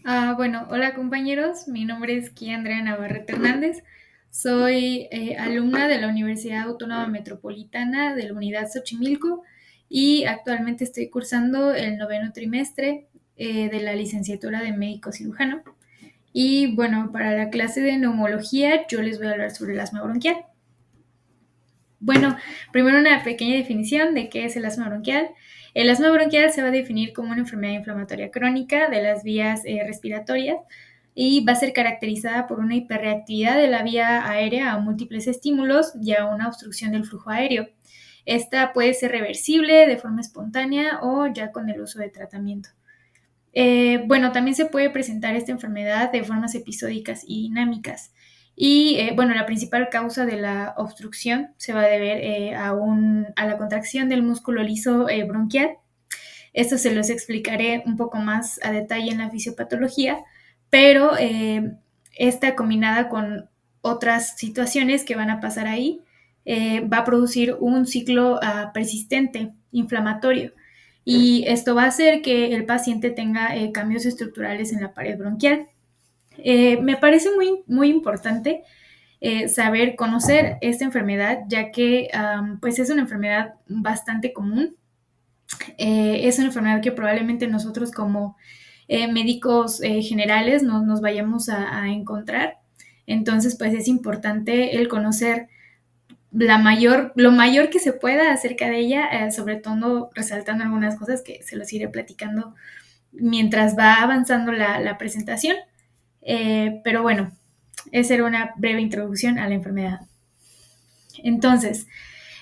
Bueno, hola compañeros, mi nombre es Kia Andrea Navarrete Hernández, soy alumna de la Universidad Autónoma Metropolitana de la Unidad Xochimilco y actualmente estoy cursando el noveno trimestre de la licenciatura de médico cirujano. Y bueno, para la clase de neumología yo les voy a hablar sobre el asma bronquial. Bueno, primero una pequeña definición de qué es el asma bronquial. El asma bronquial se va a definir como una enfermedad inflamatoria crónica de las vías respiratorias y va a ser caracterizada por una hiperreactividad de la vía aérea a múltiples estímulos y a una obstrucción del flujo aéreo. Esta puede ser reversible de forma espontánea o ya con el uso de tratamiento. Bueno, también se puede presentar esta enfermedad de formas episódicas y dinámicas. Y bueno, la principal causa de la obstrucción se va a deber a la contracción del músculo liso bronquial. Esto se los explicaré un poco más a detalle en la fisiopatología, pero esta combinada con otras situaciones que van a pasar ahí, va a producir un ciclo persistente, inflamatorio. Y esto va a hacer que el paciente tenga cambios estructurales en la pared bronquial. Me parece muy importante saber conocer esta enfermedad, ya que pues es una enfermedad bastante común. Es una enfermedad que probablemente nosotros como médicos generales no nos vayamos a encontrar. Entonces, pues es importante el conocer lo mayor que se pueda acerca de ella, sobre todo resaltando algunas cosas que se los iré platicando mientras va avanzando la presentación. Pero bueno, esa era una breve introducción a la enfermedad. Entonces,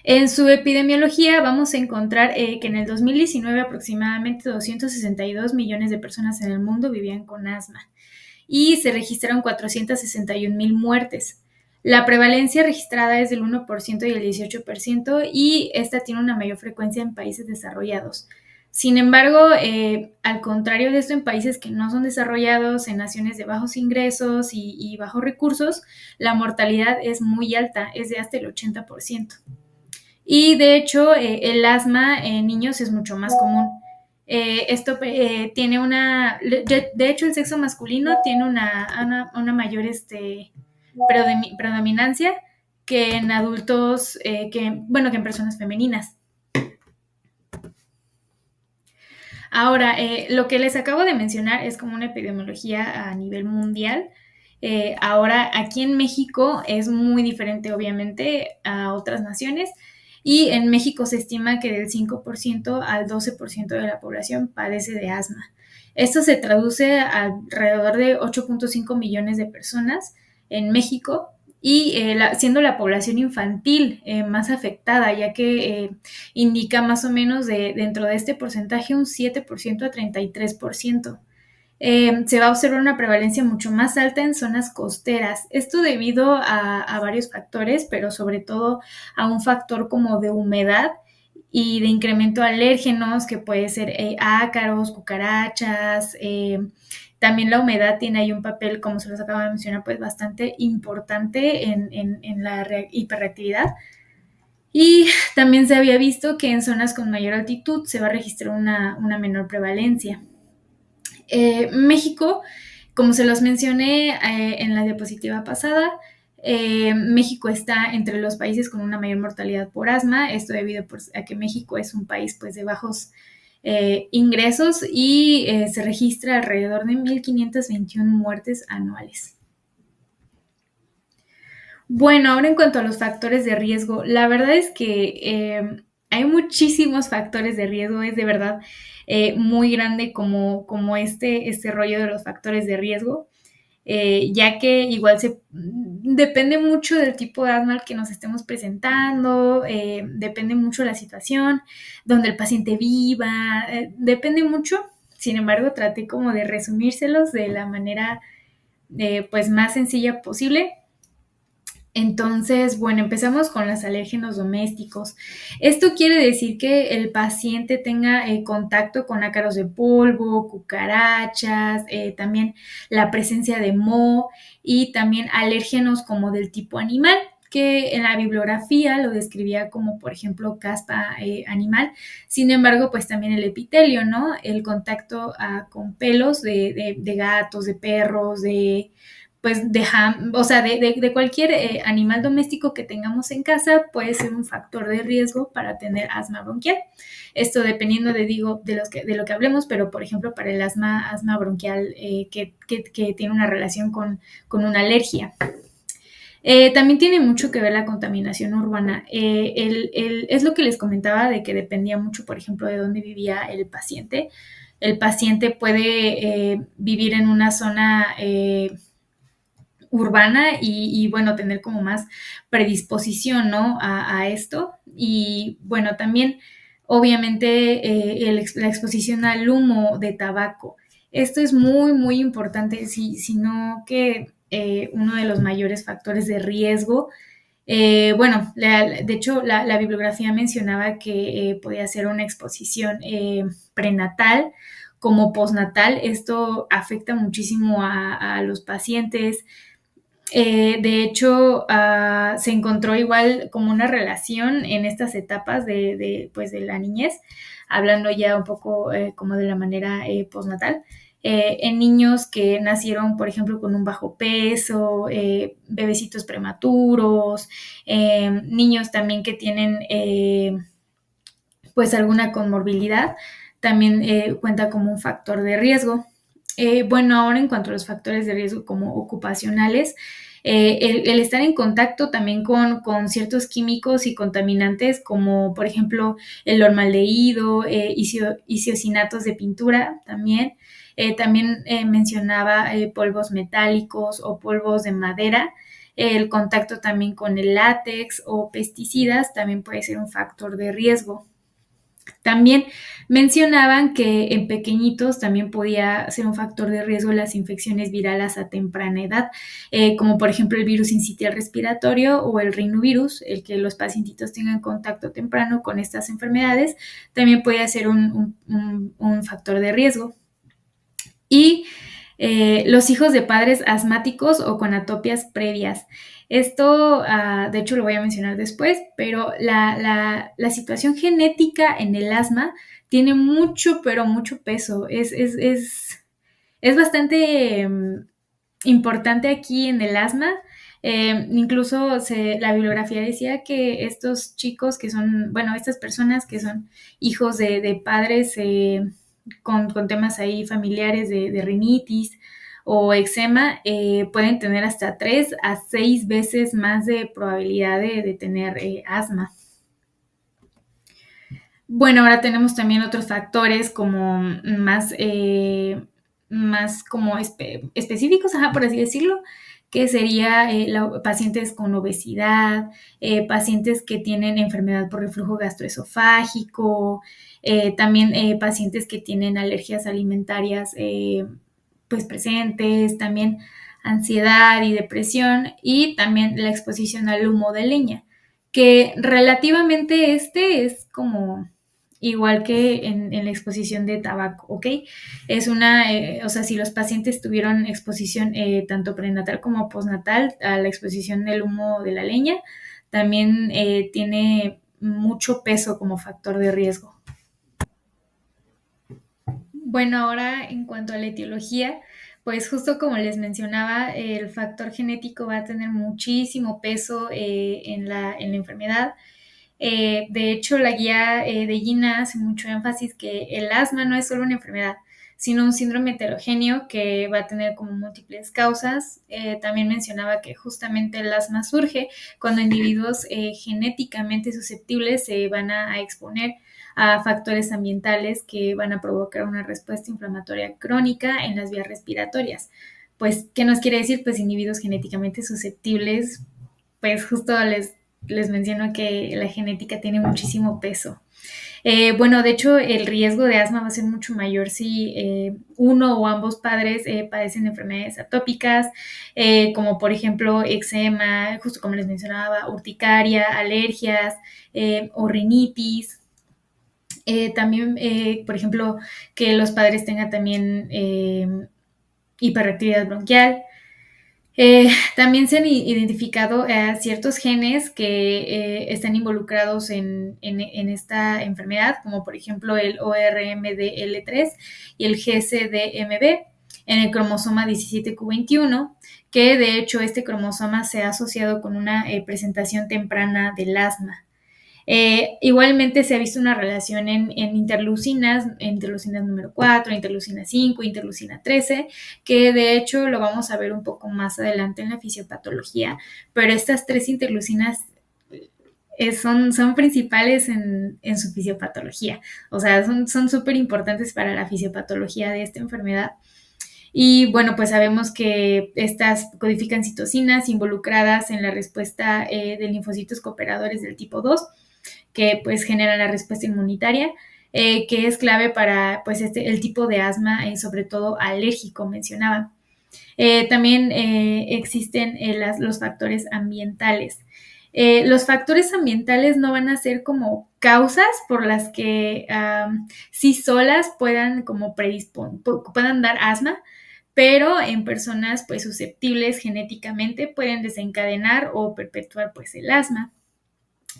en su epidemiología vamos a encontrar que en el 2019 aproximadamente 262 millones de personas en el mundo vivían con asma y se registraron 461,000 muertes. La prevalencia registrada es del 1% y el 18% y esta tiene una mayor frecuencia en países desarrollados. Sin embargo, al contrario de esto, en países que no son desarrollados, en naciones de bajos ingresos y bajos recursos, la mortalidad es muy alta, es de hasta el 80%. Y de hecho, el asma en niños es mucho más común. Esto tiene de hecho, el sexo masculino tiene una mayor predominancia que en adultos, bueno, que en personas femeninas. Ahora, lo que les acabo de mencionar es como una epidemiología a nivel mundial. Ahora, aquí en México es muy diferente, obviamente, a otras naciones. Y en México se estima que del 5% al 12% de la población padece de asma. Esto se traduce a alrededor de 8,5 millones de personas en México y siendo la población infantil más afectada, ya que indica más o menos dentro de este porcentaje un 7% a 33%. Se va a observar una prevalencia mucho más alta en zonas costeras. Esto debido a varios factores, pero sobre todo a un factor como de humedad y de incremento de alérgenos, que puede ser ácaros, cucarachas. También la humedad tiene ahí un papel, como se los acabo de mencionar, pues bastante importante en la hiperreactividad. Y también se había visto que en zonas con mayor altitud se va a registrar una menor prevalencia. México, como se los mencioné en la diapositiva pasada, México está entre los países con una mayor mortalidad por asma, esto debido a que México es un país pues, de bajos ingresos y se registra alrededor de 1,521 muertes anuales. Bueno, ahora en cuanto a los factores de riesgo, la verdad es que hay muchísimos factores de riesgo, es de verdad muy grande como este rollo de los factores de riesgo, ya que igual depende mucho del tipo de asma al que nos estemos presentando, depende mucho de la situación, donde el paciente viva, depende mucho. Sin embargo, traté como de resumírselos de la manera pues más sencilla posible. Entonces, bueno, empezamos con los alérgenos domésticos. Esto quiere decir que el paciente tenga contacto con ácaros de polvo, cucarachas, también la presencia de moho y también alérgenos como del tipo animal. que en la bibliografía lo describía como, por ejemplo, caspa animal. Sin embargo, pues también el epitelio, ¿no? El contacto con pelos de gatos, de perros, pues o sea, de cualquier animal doméstico que tengamos en casa puede ser un factor de riesgo para tener asma bronquial. Esto dependiendo de lo que hablemos, pero por ejemplo para el asma bronquial que tiene una relación con una alergia. También tiene mucho que ver la contaminación urbana. Es lo que les comentaba de que dependía mucho, por ejemplo, de dónde vivía el paciente. El paciente puede vivir en una zona urbana bueno, tener como más predisposición, ¿no? A esto. Y bueno, también obviamente la exposición al humo de tabaco. Esto es muy, muy importante, sino que uno de los mayores factores de riesgo. Bueno, de hecho, la bibliografía mencionaba que podía ser una exposición prenatal como postnatal. Esto afecta muchísimo a los pacientes. De hecho, se encontró igual como una relación en estas etapas pues de la niñez, hablando ya un poco como de la manera postnatal, en niños que nacieron, por ejemplo, con un bajo peso, bebecitos prematuros, niños también que tienen pues alguna comorbilidad, también cuenta como un factor de riesgo. Bueno, ahora en cuanto a los factores de riesgo como ocupacionales, el estar en contacto también con ciertos químicos y contaminantes como por ejemplo el formaldehído, isocinatos de pintura también. También mencionaba polvos metálicos o polvos de madera. El contacto también con el látex o pesticidas también puede ser un factor de riesgo. También mencionaban que en pequeñitos también podía ser un factor de riesgo las infecciones virales a temprana edad, como por ejemplo el virus sincitial respiratorio o el rinovirus, el que los pacientitos tengan contacto temprano con estas enfermedades, también puede ser un factor de riesgo. Y los hijos de padres asmáticos o con atopias previas. Esto, de hecho, lo voy a mencionar después, pero la situación genética en el asma tiene mucho, pero mucho peso. Es bastante importante aquí en el asma. Incluso la bibliografía decía que estos chicos que son, bueno, estas personas que son hijos de padres con temas ahí familiares de rinitis o eczema, pueden tener hasta 3 a 6 veces más de probabilidad de tener asma. Bueno, ahora tenemos también otros factores como más como específicos, ajá, por así decirlo, que sería pacientes con obesidad, pacientes que tienen enfermedad por reflujo gastroesofágico, también pacientes que tienen alergias alimentarias pues presentes, también ansiedad y depresión y también la exposición al humo de leña, que relativamente este es como igual que en la exposición de tabaco, ¿ok? Es o sea, si los pacientes tuvieron exposición tanto prenatal como postnatal a la exposición del humo de la leña, también tiene mucho peso como factor de riesgo. Bueno, ahora en cuanto a la etiología, pues justo como les mencionaba, el factor genético va a tener muchísimo peso en la enfermedad. De hecho, la guía de Gina hace mucho énfasis que el asma no es solo una enfermedad, sino un síndrome heterogéneo que va a tener como múltiples causas. También mencionaba que justamente el asma surge cuando individuos genéticamente susceptibles se van a exponer a factores ambientales que van a provocar una respuesta inflamatoria crónica en las vías respiratorias. Pues, ¿qué nos quiere decir? Pues individuos genéticamente susceptibles, pues justo les menciono que la genética tiene muchísimo peso. Bueno, de hecho, el riesgo de asma va a ser mucho mayor si uno o ambos padres padecen enfermedades atópicas, como por ejemplo eczema, justo como les mencionaba, urticaria, alergias o rinitis. También, por ejemplo, que los padres tengan también hiperactividad bronquial. También se han identificado ciertos genes que están involucrados en esta enfermedad, como por ejemplo el ORMDL3 y el GCDMB en el cromosoma 17q21, que de hecho este cromosoma se ha asociado con una presentación temprana del asma. Igualmente se ha visto una relación en interleucinas número 4, interleucina 5, interleucina 13, que de hecho lo vamos a ver un poco más adelante en la fisiopatología, pero estas tres interleucinas son principales en su fisiopatología, o sea, son súper importantes para la fisiopatología de esta enfermedad. Y bueno, pues sabemos que estas codifican citocinas involucradas en la respuesta de linfocitos cooperadores del tipo 2 que pues generan la respuesta inmunitaria, que es clave para pues el tipo de asma, sobre todo alérgico, mencionaba. También existen los factores ambientales. Los factores ambientales no van a ser como causas por las que sí solas puedan como puedan dar asma, pero en personas pues susceptibles genéticamente pueden desencadenar o perpetuar pues el asma.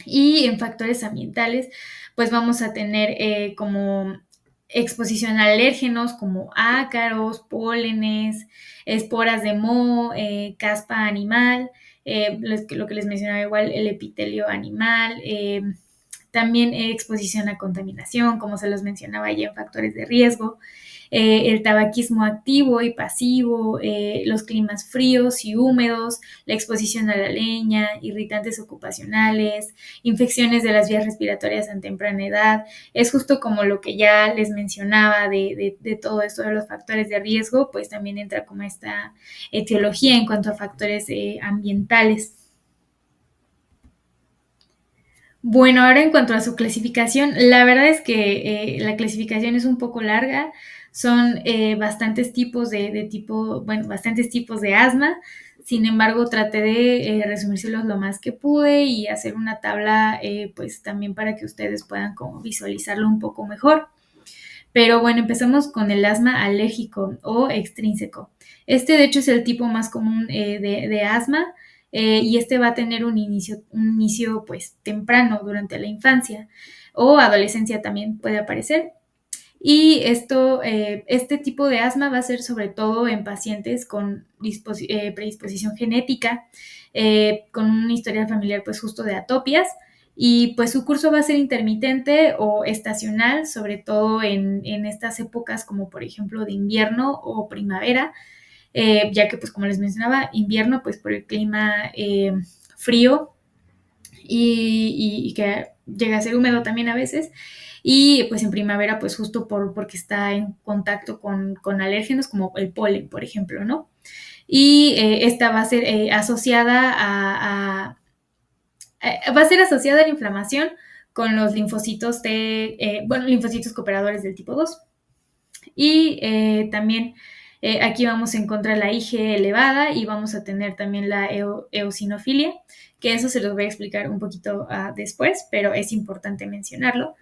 Y en factores ambientales, pues vamos a tener como exposición a alérgenos como ácaros, pólenes, esporas de moho, caspa animal, lo que les mencionaba igual, el epitelio animal, también exposición a contaminación, como se los mencionaba ya en factores de riesgo, el tabaquismo activo y pasivo, los climas fríos y húmedos, la exposición a la leña, irritantes ocupacionales, infecciones de las vías respiratorias en temprana edad. Es justo como lo que ya les mencionaba de todo esto de los factores de riesgo, pues también entra como esta etiología en cuanto a factores ambientales. Bueno, ahora en cuanto a su clasificación, la verdad es que la clasificación es un poco larga. Son bastantes tipos de tipo, bueno, bastantes tipos de asma. Sin embargo, traté de resumírselos lo más que pude y hacer una tabla, pues también para que ustedes puedan como visualizarlo un poco mejor. Pero bueno, empezamos con el asma alérgico o extrínseco. Este de hecho es el tipo más común de asma y este va a tener un inicio pues temprano durante la infancia o adolescencia también puede aparecer. Y este tipo de asma va a ser sobre todo en pacientes con predisposición genética, con un historial familiar pues justo de atopias y pues su curso va a ser intermitente o estacional, sobre todo en estas épocas como por ejemplo de invierno o primavera, ya que pues como les mencionaba, invierno pues por el clima frío y que llega a ser húmedo también a veces. Y pues en primavera, pues justo porque está en contacto con alérgenos como el polen, por ejemplo, ¿no? Y esta va a ser asociada va a ser asociada a la inflamación con los linfocitos linfocitos cooperadores del tipo 2. Y también aquí vamos a encontrar la IgE elevada y vamos a tener también la eosinofilia, que eso se los voy a explicar un poquito después, pero es importante mencionarlo.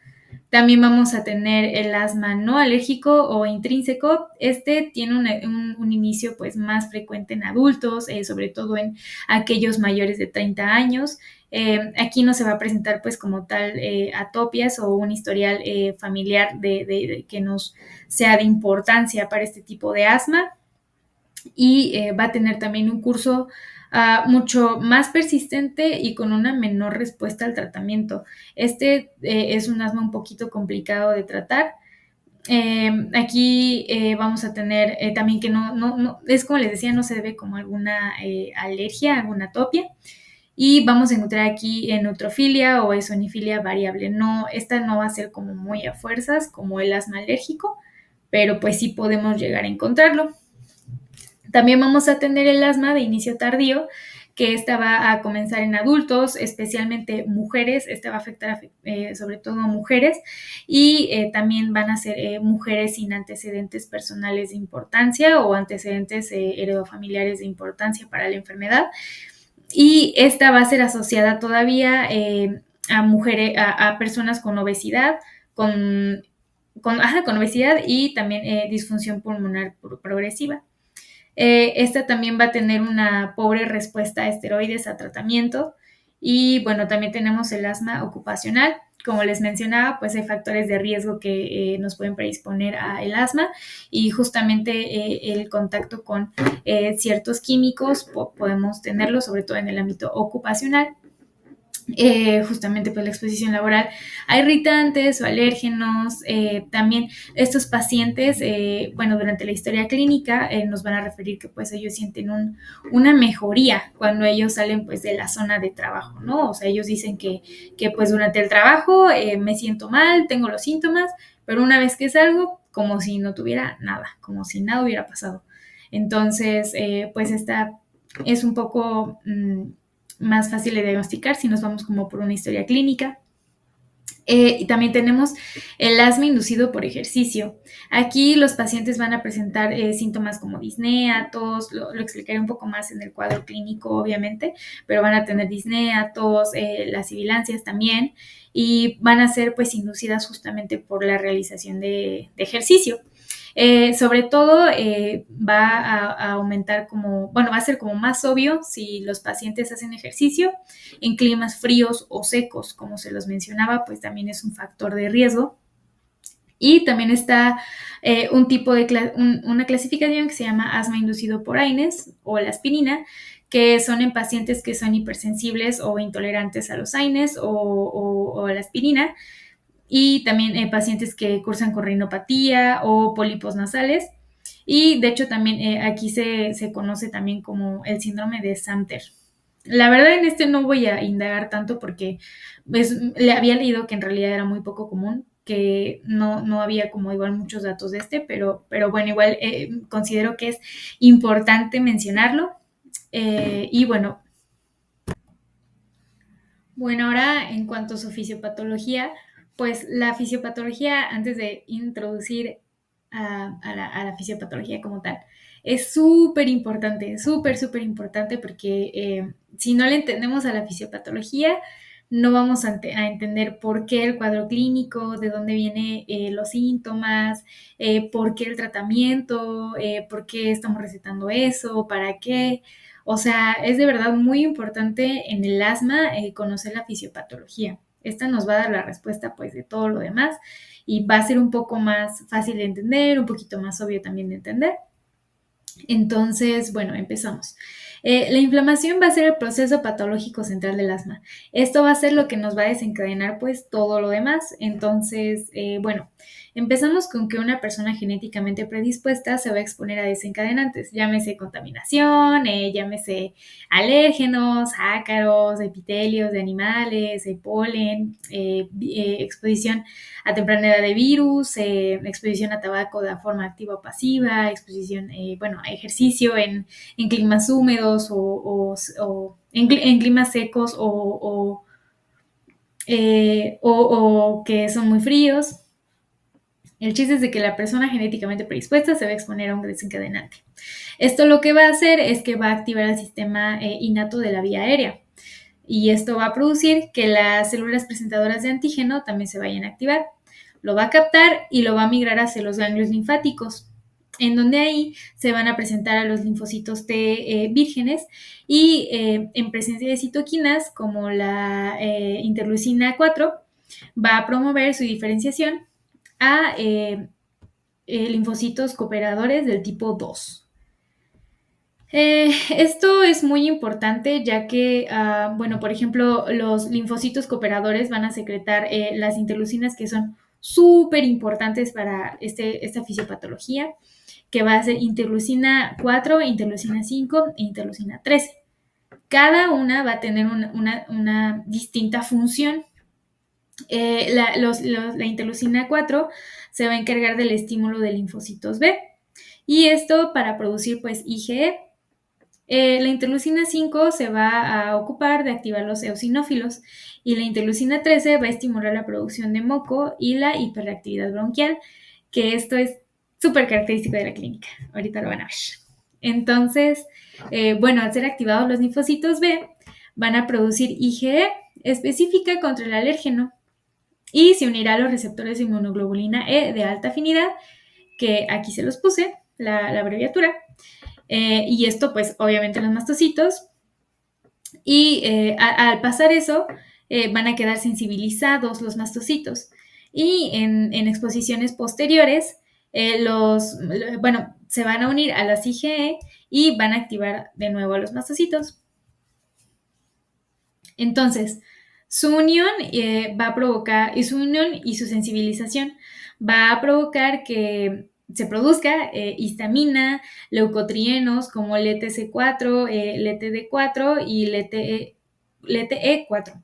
También vamos a tener el asma no alérgico o intrínseco. Este tiene un inicio pues más frecuente en adultos, sobre todo en aquellos mayores de 30 años. Aquí no se va a presentar pues como tal atopias o un historial familiar que nos sea de importancia para este tipo de asma y va a tener también un curso mucho más persistente y con una menor respuesta al tratamiento. Este es un asma un poquito complicado de tratar. Aquí vamos a tener también que no, es como les decía, no se debe como alguna alergia, alguna atopia. Y vamos a encontrar aquí neutrofilia o eosinofilia variable. No, esta no va a ser como muy a fuerzas como el asma alérgico, pero pues sí podemos llegar a encontrarlo. También vamos a tener el asma de inicio tardío, que esta va a comenzar en adultos, especialmente mujeres, esta va a afectar sobre todo a mujeres y también van a ser mujeres sin antecedentes personales de importancia o antecedentes heredofamiliares de importancia para la enfermedad. Y esta va a ser asociada todavía a mujeres, a personas con obesidad, con obesidad y también disfunción pulmonar progresiva. Esta también va a tener una pobre respuesta a esteroides, a tratamiento. Y bueno, también tenemos el asma ocupacional. Como les mencionaba, pues hay factores de riesgo que nos pueden predisponer al asma, y justamente el contacto con ciertos químicos podemos tenerlo, sobre todo en el ámbito ocupacional. Justamente pues la exposición laboral a irritantes o alérgenos. También estos pacientes, bueno, durante la historia clínica nos van a referir que pues ellos sienten una mejoría cuando ellos salen pues de la zona de trabajo, ¿no? O sea, ellos dicen que pues durante el trabajo me siento mal, tengo los síntomas, pero una vez que salgo, como si no tuviera nada, como si nada hubiera pasado. Entonces, pues esta es un poco más fácil de diagnosticar si nos vamos como por una historia clínica. Y también tenemos el asma inducido por ejercicio. Aquí los pacientes van a presentar síntomas como disnea, tos, lo explicaré un poco más en el cuadro clínico, obviamente, pero van a tener disnea, tos, las sibilancias también, y van a ser pues inducidas justamente por la realización de ejercicio. Sobre todo va a aumentar como, bueno, va a ser como más obvio si los pacientes hacen ejercicio en climas fríos o secos, como se los mencionaba, pues también es un factor de riesgo. Y también está un tipo de una clasificación que se llama asma inducido por AINES o la aspirina, que son en pacientes que son hipersensibles o intolerantes a los AINES o a la aspirina, y también pacientes que cursan con rinopatía o pólipos nasales. Y de hecho también aquí se conoce también como el síndrome de Samter. La verdad en este no voy a indagar tanto porque le había leído que en realidad era muy poco común, que no había como igual muchos datos de este, pero bueno, igual considero que es importante mencionarlo. Y bueno, ahora en cuanto a su fisiopatología, pues la fisiopatología, antes de introducir a la fisiopatología como tal, es súper importante, súper importante, porque si no le entendemos a la fisiopatología, no vamos a entender por qué el cuadro clínico, de dónde vienen los síntomas, por qué el tratamiento, por qué estamos recetando eso, para qué. O sea, es de verdad muy importante en el asma conocer la fisiopatología. Esta nos va a dar la respuesta pues de todo lo demás, y va a ser un poco más fácil de entender, un poquito más obvio también de entender. Entonces, bueno, empezamos. La inflamación va a ser el proceso patológico central del asma. Esto va a ser lo que nos va a desencadenar pues todo lo demás. Entonces, bueno, empezamos con que una persona genéticamente predispuesta se va a exponer a desencadenantes, llámese contaminación, llámese alérgenos, ácaros, epitelios de animales, polen, exposición a temprana edad de virus, exposición a tabaco de forma activa o pasiva, exposición, bueno, a ejercicio en climas húmedos o en climas secos o que son muy fríos. El chiste es de que la persona genéticamente predispuesta se va a exponer a un desencadenante. Esto lo que va a hacer es que va a activar el sistema innato de la vía aérea. Y esto va a producir que las células presentadoras de antígeno también se vayan a activar. Lo va a captar y lo va a migrar hacia los ganglios linfáticos, en donde ahí se van a presentar a los linfocitos T vírgenes, y en presencia de citoquinas como la interleucina 4 va a promover su diferenciación a linfocitos cooperadores del tipo 2. Esto es muy importante ya que, bueno, por ejemplo, los linfocitos cooperadores van a secretar las interleucinas, que son súper importantes para esta fisiopatología, que va a ser interleucina 4, interleucina 5 e interleucina 13. Cada una va a tener una distinta función. La interleucina 4 se va a encargar del estímulo de linfocitos B, y esto para producir pues IgE. La interleucina 5 se va a ocupar de activar los eosinófilos, y la interleucina 13 va a estimular la producción de moco y la hiperreactividad bronquial, que esto es súper característico de la clínica. Ahorita lo van a ver. Entonces, bueno, al ser activados los linfocitos B, van a producir IgE específica contra el alérgeno, y se unirá a los receptores de inmunoglobulina E de alta afinidad, que aquí se los puse, la abreviatura, y esto pues obviamente los mastocitos, y al pasar eso van a quedar sensibilizados los mastocitos, y en exposiciones posteriores bueno, se van a unir a las IgE y van a activar de nuevo a los mastocitos. Entonces, su unión va a provocar, y su unión y su sensibilización va a provocar que se produzca histamina, leucotrienos como LTC4, LTD4 y LTE4.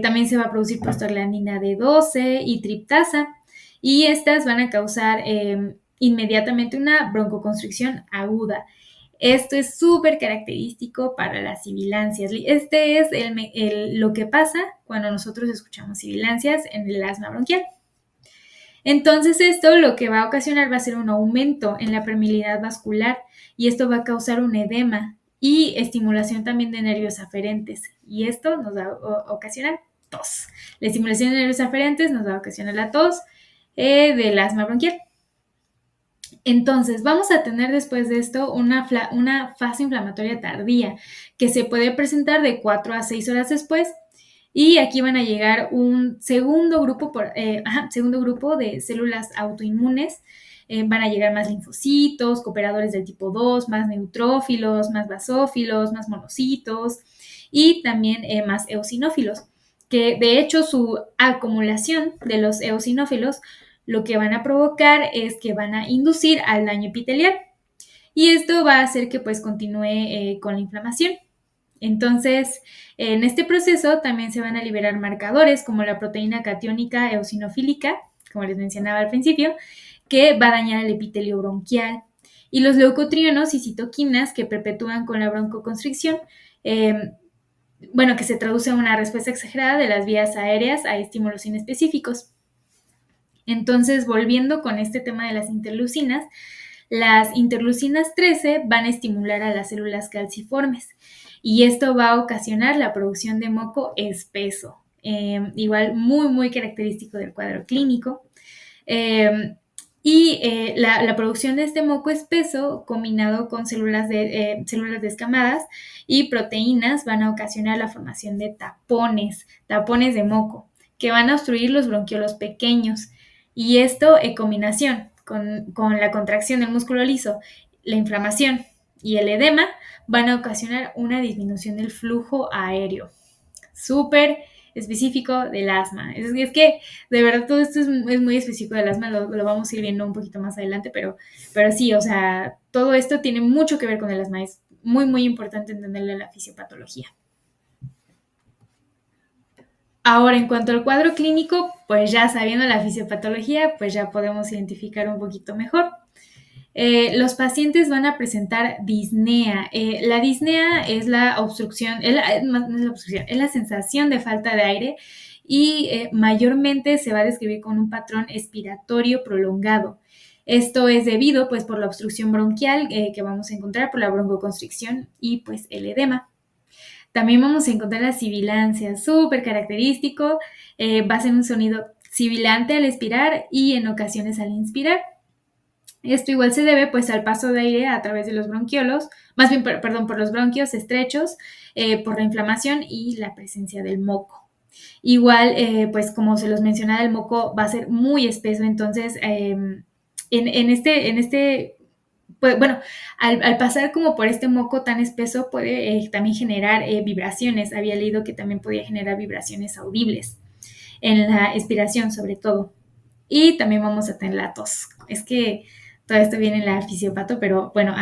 También se va a producir prostaglandina D12 y triptasa, y estas van a causar inmediatamente una broncoconstricción aguda. Esto es súper característico para las sibilancias. Este es lo que pasa cuando nosotros escuchamos sibilancias en el asma bronquial. Entonces esto lo que va a ocasionar va a ser un aumento en la permeabilidad vascular, y esto va a causar un edema y estimulación también de nervios aferentes, y esto nos va a ocasionar tos. La estimulación de nervios aferentes nos va a ocasionar la tos del asma bronquial. Entonces, vamos a tener después de esto una fase inflamatoria tardía que se puede presentar de 4 a 6 horas después, y aquí van a llegar un segundo grupo de células autoinmunes. Van a llegar más linfocitos, cooperadores del tipo 2, más neutrófilos, más basófilos, más monocitos, y también más eosinófilos, que de hecho su acumulación de los eosinófilos lo que van a provocar es que van a inducir al daño epitelial, y esto va a hacer que pues continúe con la inflamación. Entonces, en este proceso también se van a liberar marcadores como la proteína catiónica eosinofílica, como les mencionaba al principio, que va a dañar el epitelio bronquial, y los leucotrienos y citoquinas que perpetúan con la broncoconstricción, bueno, que se traduce en una respuesta exagerada de las vías aéreas a estímulos inespecíficos. Entonces, volviendo con este tema de las interleucinas 13 van a estimular a las células calciformes, y esto va a ocasionar la producción de moco espeso, igual muy característico del cuadro clínico. La producción de este moco espeso, combinado con células descamadas y proteínas, van a ocasionar la formación de tapones de moco, que van a obstruir los bronquiolos pequeños. Y esto en combinación con la contracción del músculo liso, la inflamación y el edema van a ocasionar una disminución del flujo aéreo. Súper específico del asma. Es que de verdad todo esto es muy específico del asma, lo vamos a ir viendo un poquito más adelante, pero sí, o sea, todo esto tiene mucho que ver con el asma. Es muy importante entenderle la fisiopatología. Ahora, en cuanto al cuadro clínico, pues ya sabiendo la fisiopatología, pues ya podemos identificar un poquito mejor. Los pacientes van a presentar disnea. La disnea es la obstrucción, es la sensación de falta de aire, y mayormente se va a describir con un patrón expiratorio prolongado. Esto es debido pues por la obstrucción bronquial que vamos a encontrar, por la broncoconstricción y pues el edema. También vamos a encontrar la sibilancia, súper característico. Va a ser un sonido sibilante al expirar y en ocasiones al inspirar. Esto igual se debe pues al paso de aire a través de los bronquiolos, más bien, perdón, por los bronquios estrechos, por la inflamación y la presencia del moco. Igual, pues como se los mencionaba, el moco va a ser muy espeso, entonces pues, bueno, al pasar como por este moco tan espeso puede también generar vibraciones. Había leído que también podía generar vibraciones audibles en la expiración sobre todo. Y también vamos a tener la tos. Es que todo esto viene en la fisiopato, pero bueno,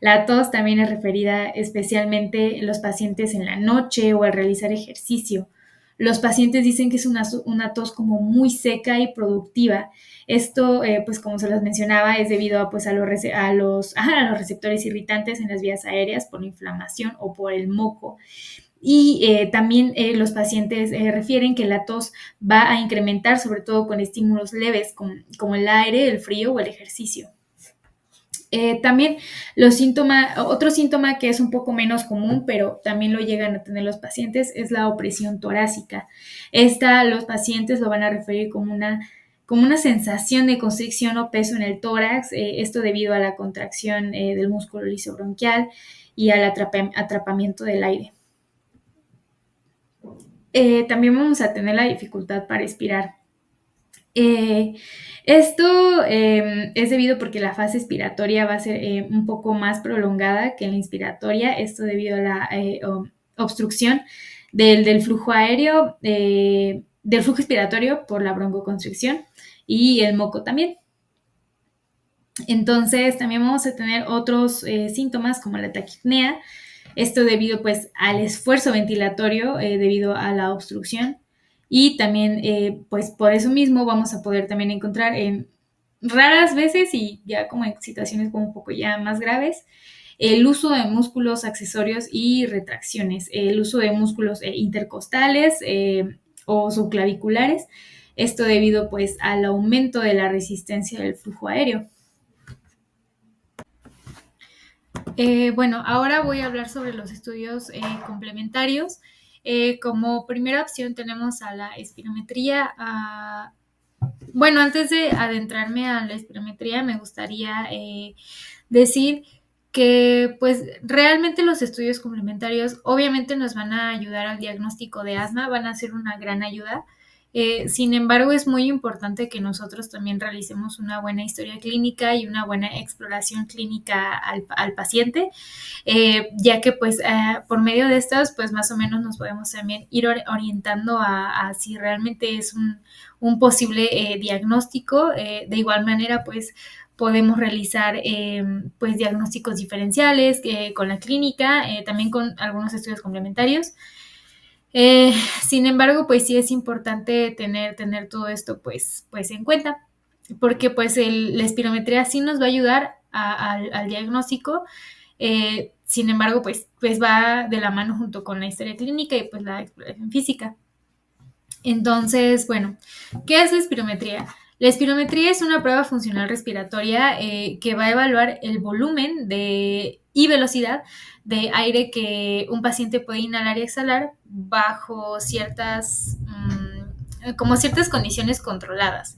la tos también es referida especialmente en los pacientes en la noche o al realizar ejercicio. Los pacientes dicen que es una tos como muy seca y productiva. Esto, pues como se los mencionaba, es debido a los receptores irritantes en las vías aéreas por la inflamación o por el moco. Y también los pacientes refieren que la tos va a incrementar sobre todo con estímulos leves como el aire, el frío o el ejercicio. También otro síntoma que es un poco menos común, pero también lo llegan a tener los pacientes, es la opresión torácica. Los pacientes lo van a referir como como una sensación de constricción o peso en el tórax, esto debido a la contracción del músculo lisobronquial y al atrapamiento del aire. También vamos a tener la dificultad para respirar. Esto es debido porque la fase expiratoria va a ser un poco más prolongada que la inspiratoria, esto debido a la obstrucción del flujo aéreo, del flujo expiratorio por la broncoconstricción y el moco también. Entonces también vamos a tener otros síntomas como la taquipnea, esto debido pues al esfuerzo ventilatorio debido a la obstrucción y también pues por eso mismo vamos a poder también encontrar en raras veces y ya como en situaciones como un poco ya más graves el uso de músculos accesorios y retracciones, el uso de músculos intercostales o subclaviculares, esto debido pues al aumento de la resistencia del flujo aéreo. Bueno, ahora voy a hablar sobre los estudios complementarios. Como primera opción tenemos a la espirometría. Bueno, antes de adentrarme a la espirometría, me gustaría decir que pues realmente los estudios complementarios obviamente nos van a ayudar al diagnóstico de asma, van a ser una gran ayuda. Sin embargo, es muy importante que nosotros también realicemos una buena historia clínica y una buena exploración clínica al paciente, ya que pues por medio de estas pues más o menos nos podemos también ir orientando a si realmente es un posible diagnóstico. De igual manera pues podemos realizar pues diagnósticos diferenciales con la clínica, también con algunos estudios complementarios. Sin embargo, pues sí es importante tener todo esto pues en cuenta, porque pues la espirometría sí nos va a ayudar al diagnóstico. Sin embargo, pues va de la mano junto con la historia clínica y pues la exploración física. Entonces, bueno, ¿qué es la espirometría? La espirometría es una prueba funcional respiratoria que va a evaluar el volumen y velocidad de aire que un paciente puede inhalar y exhalar bajo como ciertas condiciones controladas.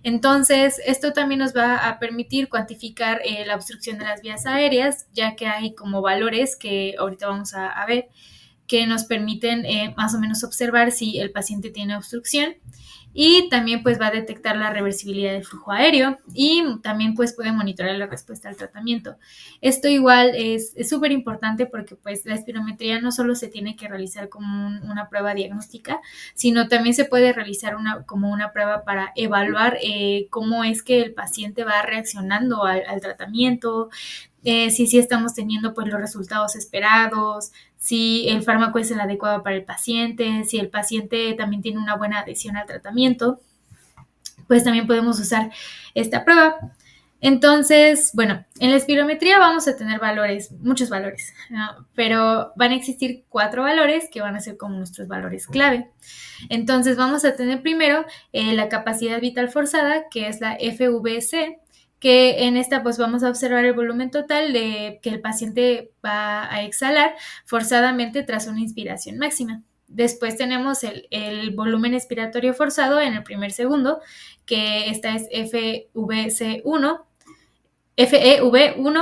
Entonces, esto también nos va a permitir cuantificar la obstrucción de las vías aéreas, ya que hay como valores que ahorita vamos a ver que nos permiten más o menos observar si el paciente tiene obstrucción, y también pues va a detectar la reversibilidad del flujo aéreo y también pues puede monitorear la respuesta al tratamiento. Esto igual es súper importante porque pues la espirometría no solo se tiene que realizar como una prueba diagnóstica, sino también se puede realizar como una prueba para evaluar cómo es que el paciente va reaccionando al tratamiento, si estamos teniendo pues los resultados esperados, si el fármaco es el adecuado para el paciente, si el paciente también tiene una buena adhesión al tratamiento, pues también podemos usar esta prueba. Entonces, bueno, en la espirometría vamos a tener valores, muchos valores, ¿no? Pero van a existir 4 valores que van a ser como nuestros valores clave. Entonces vamos a tener primero la capacidad vital forzada, que es la FVC, que en esta pues vamos a observar el volumen total de que el paciente va a exhalar forzadamente tras una inspiración máxima. Después tenemos el volumen expiratorio forzado en el primer segundo, que esta es FEV1,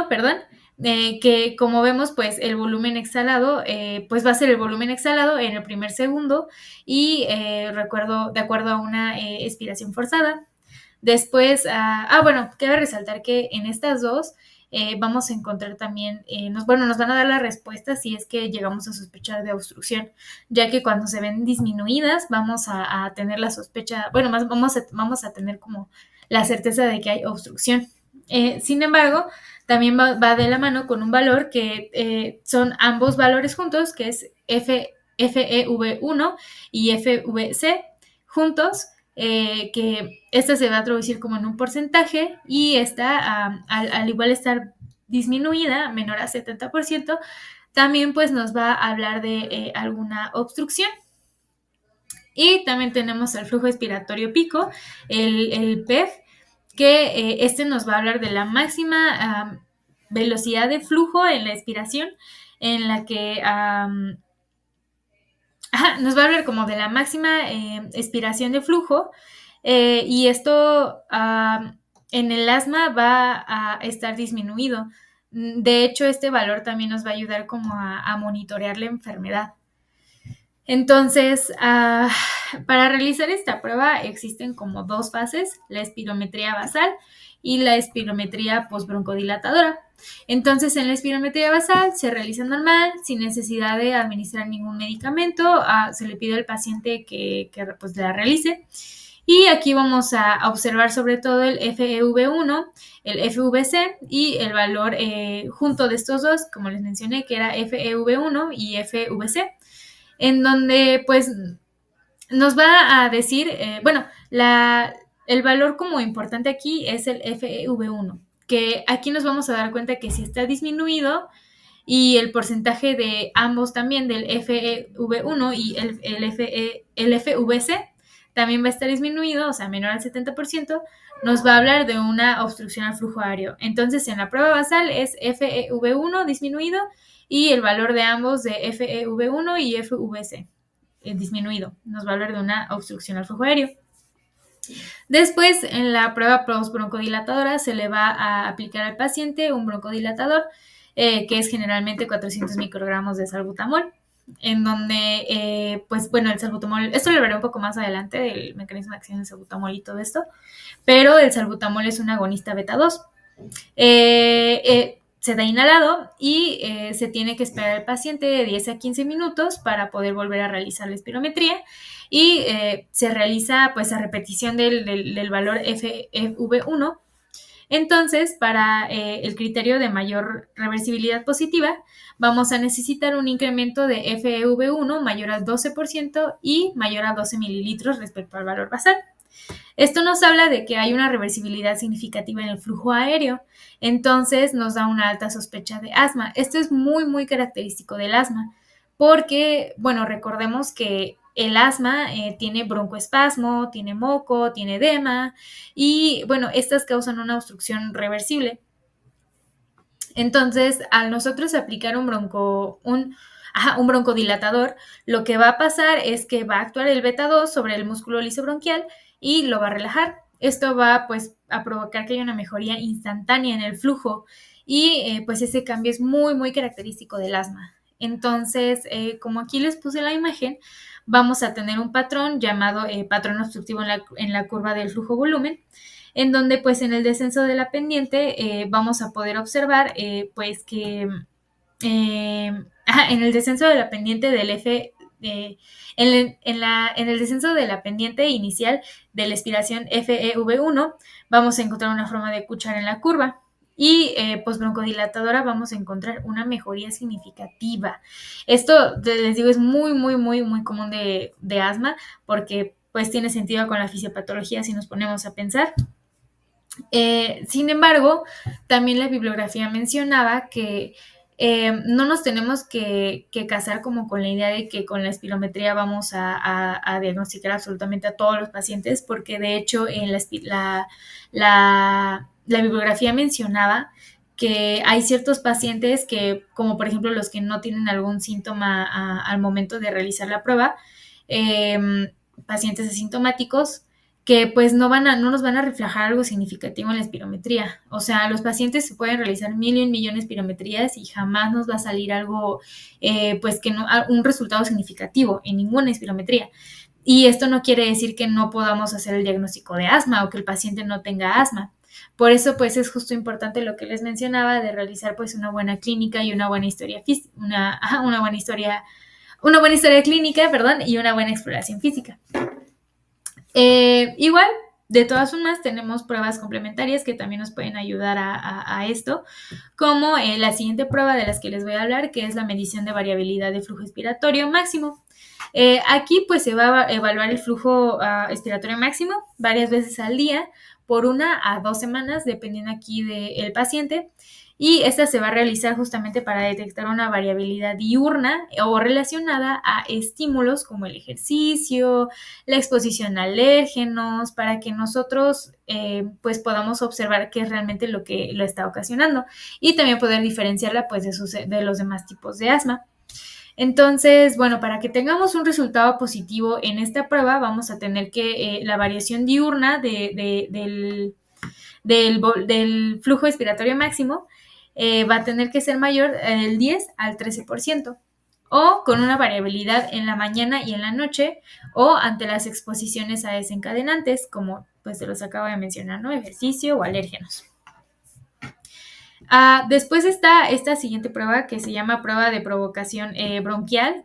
perdón, que como vemos, pues el volumen exhalado, pues va a ser el volumen exhalado en el primer segundo y de acuerdo a una expiración forzada. Después, bueno, cabe resaltar que en estas dos vamos a encontrar también, nos van a dar la respuesta si es que llegamos a sospechar de obstrucción, ya que cuando se ven disminuidas vamos a tener la sospecha, bueno, vamos a tener como la certeza de que hay obstrucción. Sin embargo, también va de la mano con un valor que son ambos valores juntos, que es FEV1 y FVC juntos, que esta se va a traducir como en un porcentaje y esta, al igual estar disminuida, menor a 70%, también pues nos va a hablar de alguna obstrucción. Y también tenemos el flujo expiratorio pico, el PEF, que este nos va a hablar de la máxima velocidad de flujo en la expiración, en la que nos va a hablar como de la máxima expiración de flujo y esto en el asma va a estar disminuido. De hecho, este valor también nos va a ayudar como a monitorear la enfermedad. Entonces, para realizar esta prueba existen como dos fases, la espirometría basal y la espirometría postbroncodilatadora. Entonces, en la espirometría basal se realiza normal, sin necesidad de administrar ningún medicamento, se le pide al paciente que pues, la realice. Y aquí vamos a observar sobre todo el FEV1, el FVC y el valor junto de estos dos, como les mencioné, que era FEV1 y FVC, en donde pues nos va a decir, el valor como importante aquí es el FEV1, que aquí nos vamos a dar cuenta que si está disminuido y el porcentaje de ambos también, del FEV1 y el FVC, también va a estar disminuido, o sea, menor al 70%, nos va a hablar de una obstrucción al flujo aéreo. Entonces, en la prueba basal es FEV1 disminuido y el valor de ambos de FEV1 y FVC disminuido. Nos va a hablar de una obstrucción al flujo aéreo. Después, en la prueba postbroncodilatadora se le va a aplicar al paciente un broncodilatador, que es generalmente 400 microgramos de salbutamol, en donde, el salbutamol, esto lo veré un poco más adelante del mecanismo de acción del salbutamol y todo esto, pero el salbutamol es un agonista beta 2. Se da inhalado y se tiene que esperar al paciente de 10 a 15 minutos para poder volver a realizar la espirometría y se realiza pues a repetición del valor FEV1. Entonces, para el criterio de mayor reversibilidad positiva, vamos a necesitar un incremento de FEV1 mayor al 12% y mayor a 12 mililitros respecto al valor basal. Esto nos habla de que hay una reversibilidad significativa en el flujo aéreo, entonces nos da una alta sospecha de asma. Esto es muy, muy característico del asma, porque, recordemos que el asma tiene broncoespasmo, tiene moco, tiene edema, y, estas causan una obstrucción reversible. Entonces, al nosotros aplicar un broncodilatador, lo que va a pasar es que va a actuar el beta 2 sobre el músculo liso bronquial y lo va a relajar. Esto va pues a provocar que haya una mejoría instantánea en el flujo y pues ese cambio es muy, muy característico del asma. Entonces, como aquí les puse la imagen, vamos a tener un patrón llamado patrón obstructivo en la curva del flujo-volumen, en donde pues en el descenso de la pendiente vamos a poder observar pues que en el descenso de la pendiente del en el descenso de la pendiente inicial de la expiración FEV1 vamos a encontrar una forma de cuchara en la curva y postbroncodilatadora vamos a encontrar una mejoría significativa. Esto, les digo, es muy, muy, muy, muy común de asma porque pues tiene sentido con la fisiopatología si nos ponemos a pensar. Sin embargo, también la bibliografía mencionaba que no nos tenemos que casar como con la idea de que con la espirometría vamos a diagnosticar absolutamente a todos los pacientes, porque de hecho en la bibliografía mencionaba que hay ciertos pacientes que, como por ejemplo los que no tienen algún síntoma al momento de realizar la prueba, pacientes asintomáticos, que pues no nos van a reflejar algo significativo en la espirometría. O sea, los pacientes se pueden realizar 1,000,000 millones de espirometrías y jamás nos va a salir algo, un resultado significativo en ninguna espirometría. Y esto no quiere decir que no podamos hacer el diagnóstico de asma o que el paciente no tenga asma. Por eso, pues, es justo importante lo que les mencionaba de realizar, pues, una buena clínica y una buena historia una buena historia clínica, y una buena exploración física. Igual, de todas formas, tenemos pruebas complementarias que también nos pueden ayudar a esto, como la siguiente prueba de las que les voy a hablar, que es la medición de variabilidad de flujo expiratorio máximo. Aquí pues se va a evaluar el flujo expiratorio máximo varias veces al día por 1 a 2 semanas, dependiendo aquí del paciente. Y esta se va a realizar justamente para detectar una variabilidad diurna o relacionada a estímulos como el ejercicio, la exposición a alérgenos, para que nosotros pues podamos observar qué es realmente lo que lo está ocasionando y también poder diferenciarla pues de los demás tipos de asma. Entonces, bueno, para que tengamos un resultado positivo en esta prueba, vamos a tener que la variación diurna del flujo expiratorio máximo va a tener que ser mayor del 10 al 13%, o con una variabilidad en la mañana y en la noche, o ante las exposiciones a desencadenantes, como pues se los acabo de mencionar, ¿no? Ejercicio o alérgenos. Después está esta siguiente prueba que se llama prueba de provocación bronquial.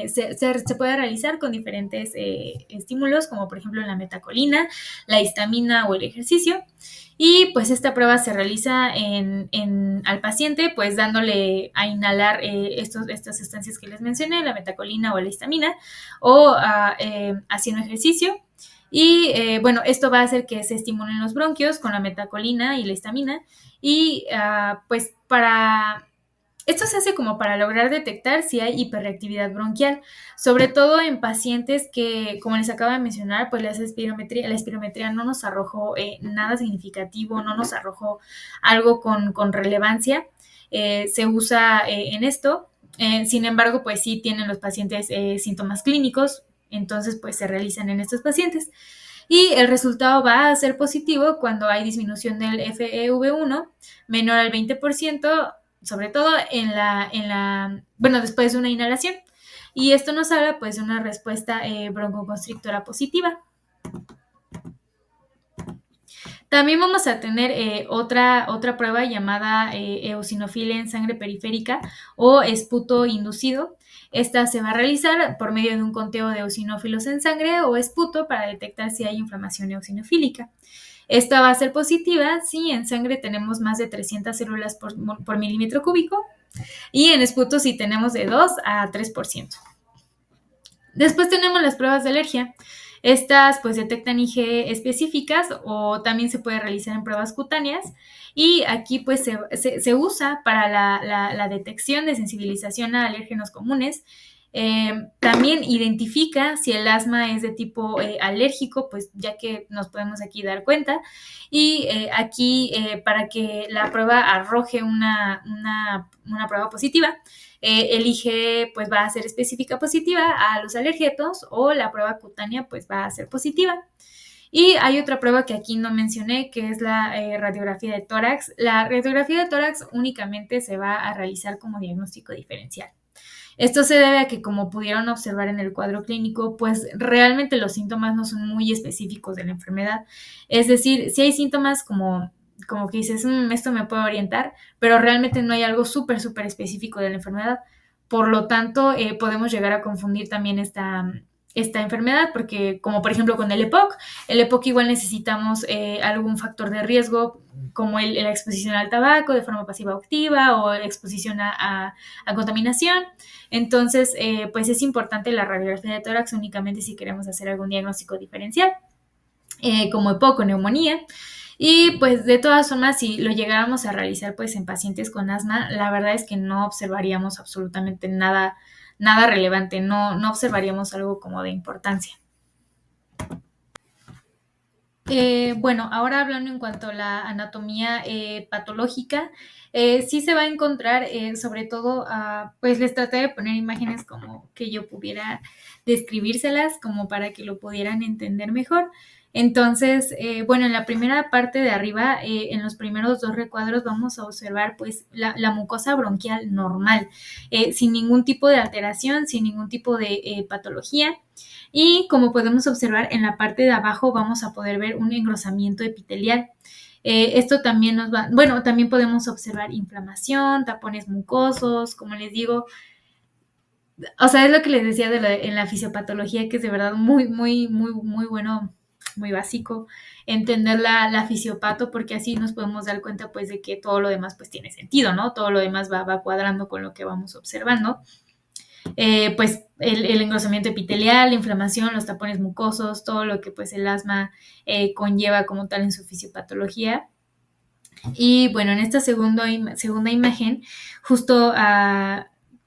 Se puede realizar con diferentes estímulos, como por ejemplo la metacolina, la histamina o el ejercicio. Y pues esta prueba se realiza al paciente, pues dándole a inhalar estas sustancias que les mencioné, la metacolina o la histamina, o haciendo ejercicio. Y bueno, esto va a hacer que se estimulen los bronquios con la metacolina y la histamina. Y pues esto se hace como para lograr detectar si hay hiperreactividad bronquial, sobre todo en pacientes que, como les acabo de mencionar, pues la espirometría no nos arrojó nada significativo, no nos arrojó algo con relevancia. Se usa en esto. Sin embargo, pues sí tienen los pacientes síntomas clínicos, entonces pues se realizan en estos pacientes. Y el resultado va a ser positivo cuando hay disminución del FEV1 menor al 20%, sobre todo bueno, después de una inhalación. Y esto nos habla pues de una respuesta broncoconstrictora positiva. También vamos a tener otra prueba llamada eosinofilia en sangre periférica o esputo inducido. Esta se va a realizar por medio de un conteo de eosinófilos en sangre o esputo para detectar si hay inflamación eosinofílica. Esta va a ser positiva si en sangre tenemos más de 300 células por milímetro cúbico y en esputo si tenemos de 2 a 3%. Después tenemos las pruebas de alergia. Estas pues detectan IgE específicas o también se puede realizar en pruebas cutáneas y aquí pues se usa para la detección de sensibilización a alérgenos comunes. También identifica si el asma es de tipo alérgico, pues ya que nos podemos aquí dar cuenta. Y aquí para que la prueba arroje una prueba positiva, el IgE pues va a ser específica positiva a los alergenos o la prueba cutánea pues va a ser positiva. Y hay otra prueba que aquí no mencioné, que es la radiografía de tórax. La radiografía de tórax únicamente se va a realizar como diagnóstico diferencial. Esto se debe a que, como pudieron observar en el cuadro clínico, pues realmente los síntomas no son muy específicos de la enfermedad. Es decir, si hay síntomas como que dices, esto me puede orientar, pero realmente no hay algo súper específico de la enfermedad. Por lo tanto, podemos llegar a confundir también esta enfermedad, porque como por ejemplo con el EPOC igual necesitamos algún factor de riesgo como la exposición al tabaco de forma pasiva o activa o exposición a contaminación. Entonces, pues es importante la radiografía de tórax únicamente si queremos hacer algún diagnóstico diferencial, como EPOC o neumonía. Y pues de todas formas, si lo llegáramos a realizar pues en pacientes con asma, la verdad es que no observaríamos absolutamente nada relevante, no observaríamos algo como de importancia. Bueno, ahora hablando en cuanto a la anatomía patológica, sí se va a encontrar, sobre todo, pues les traté de poner imágenes como que yo pudiera describírselas, como para que lo pudieran entender mejor. Entonces, bueno, en la primera parte de arriba, en los primeros dos recuadros, vamos a observar pues la mucosa bronquial normal, sin ningún tipo de alteración, sin ningún tipo de patología. Y como podemos observar en la parte de abajo vamos a poder ver un engrosamiento epitelial. Esto también también podemos observar inflamación, tapones mucosos, como les digo. O sea, es lo que les decía en la fisiopatología, que es de verdad muy bueno, muy básico entender la fisiopato, porque así nos podemos dar cuenta pues de que todo lo demás pues tiene sentido, ¿no? Todo lo demás va cuadrando con lo que vamos observando. Pues el engrosamiento epitelial, la inflamación, los tapones mucosos, todo lo que pues el asma conlleva como tal en su fisiopatología. Y bueno, en esta segunda imagen, justo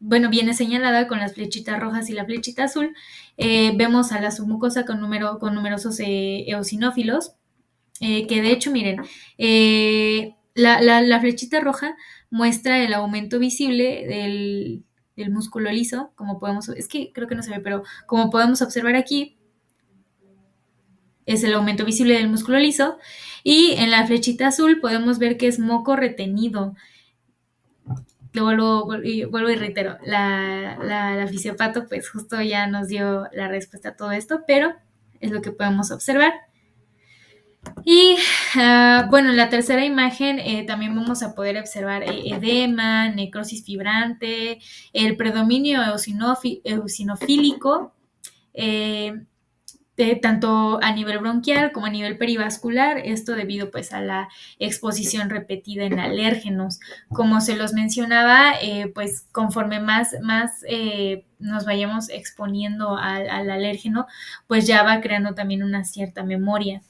bueno, viene señalada con las flechitas rojas y la flechita azul. Vemos a la submucosa con numerosos eosinófilos, que de hecho, miren, la flechita roja muestra el aumento visible del músculo liso, como podemos, es que creo que no se ve, pero como podemos observar aquí, es el aumento visible del músculo liso, y en la flechita azul podemos ver que es moco retenido. Vuelvo y reitero, la fisiopato pues justo ya nos dio la respuesta a todo esto, pero es lo que podemos observar. Y bueno, en la tercera imagen también vamos a poder observar edema, necrosis fibrante, el predominio eosinofílico, eh, tanto a nivel bronquial como a nivel perivascular, esto debido pues a la exposición repetida en alérgenos. Como se los mencionaba, pues conforme más nos vayamos exponiendo al alérgeno, pues ya va creando también una cierta memoria.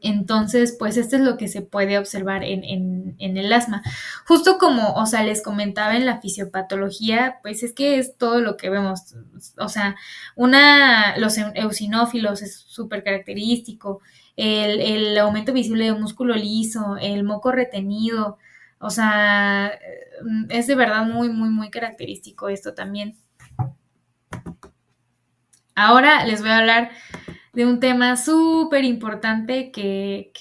Entonces, pues esto es lo que se puede observar en el asma. Justo como, o sea, les comentaba en la fisiopatología, pues es que es todo lo que vemos. O sea, los eosinófilos es súper característico, el aumento visible de músculo liso, el moco retenido, o sea, es de verdad muy, muy, muy característico esto también. Ahora les voy a hablar de un tema súper importante que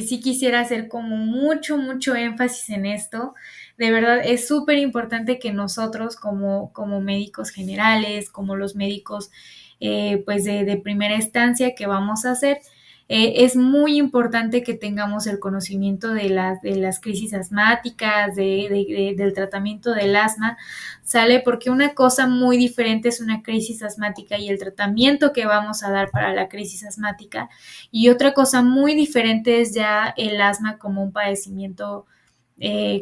sí quisiera hacer como mucho, mucho énfasis en esto. De verdad, es súper importante que nosotros como médicos generales, como los médicos pues de primera instancia que vamos a hacer, es muy importante que tengamos el conocimiento de las crisis asmáticas, del tratamiento del asma, ¿sale? Porque una cosa muy diferente es una crisis asmática y el tratamiento que vamos a dar para la crisis asmática, y otra cosa muy diferente es ya el asma como un padecimiento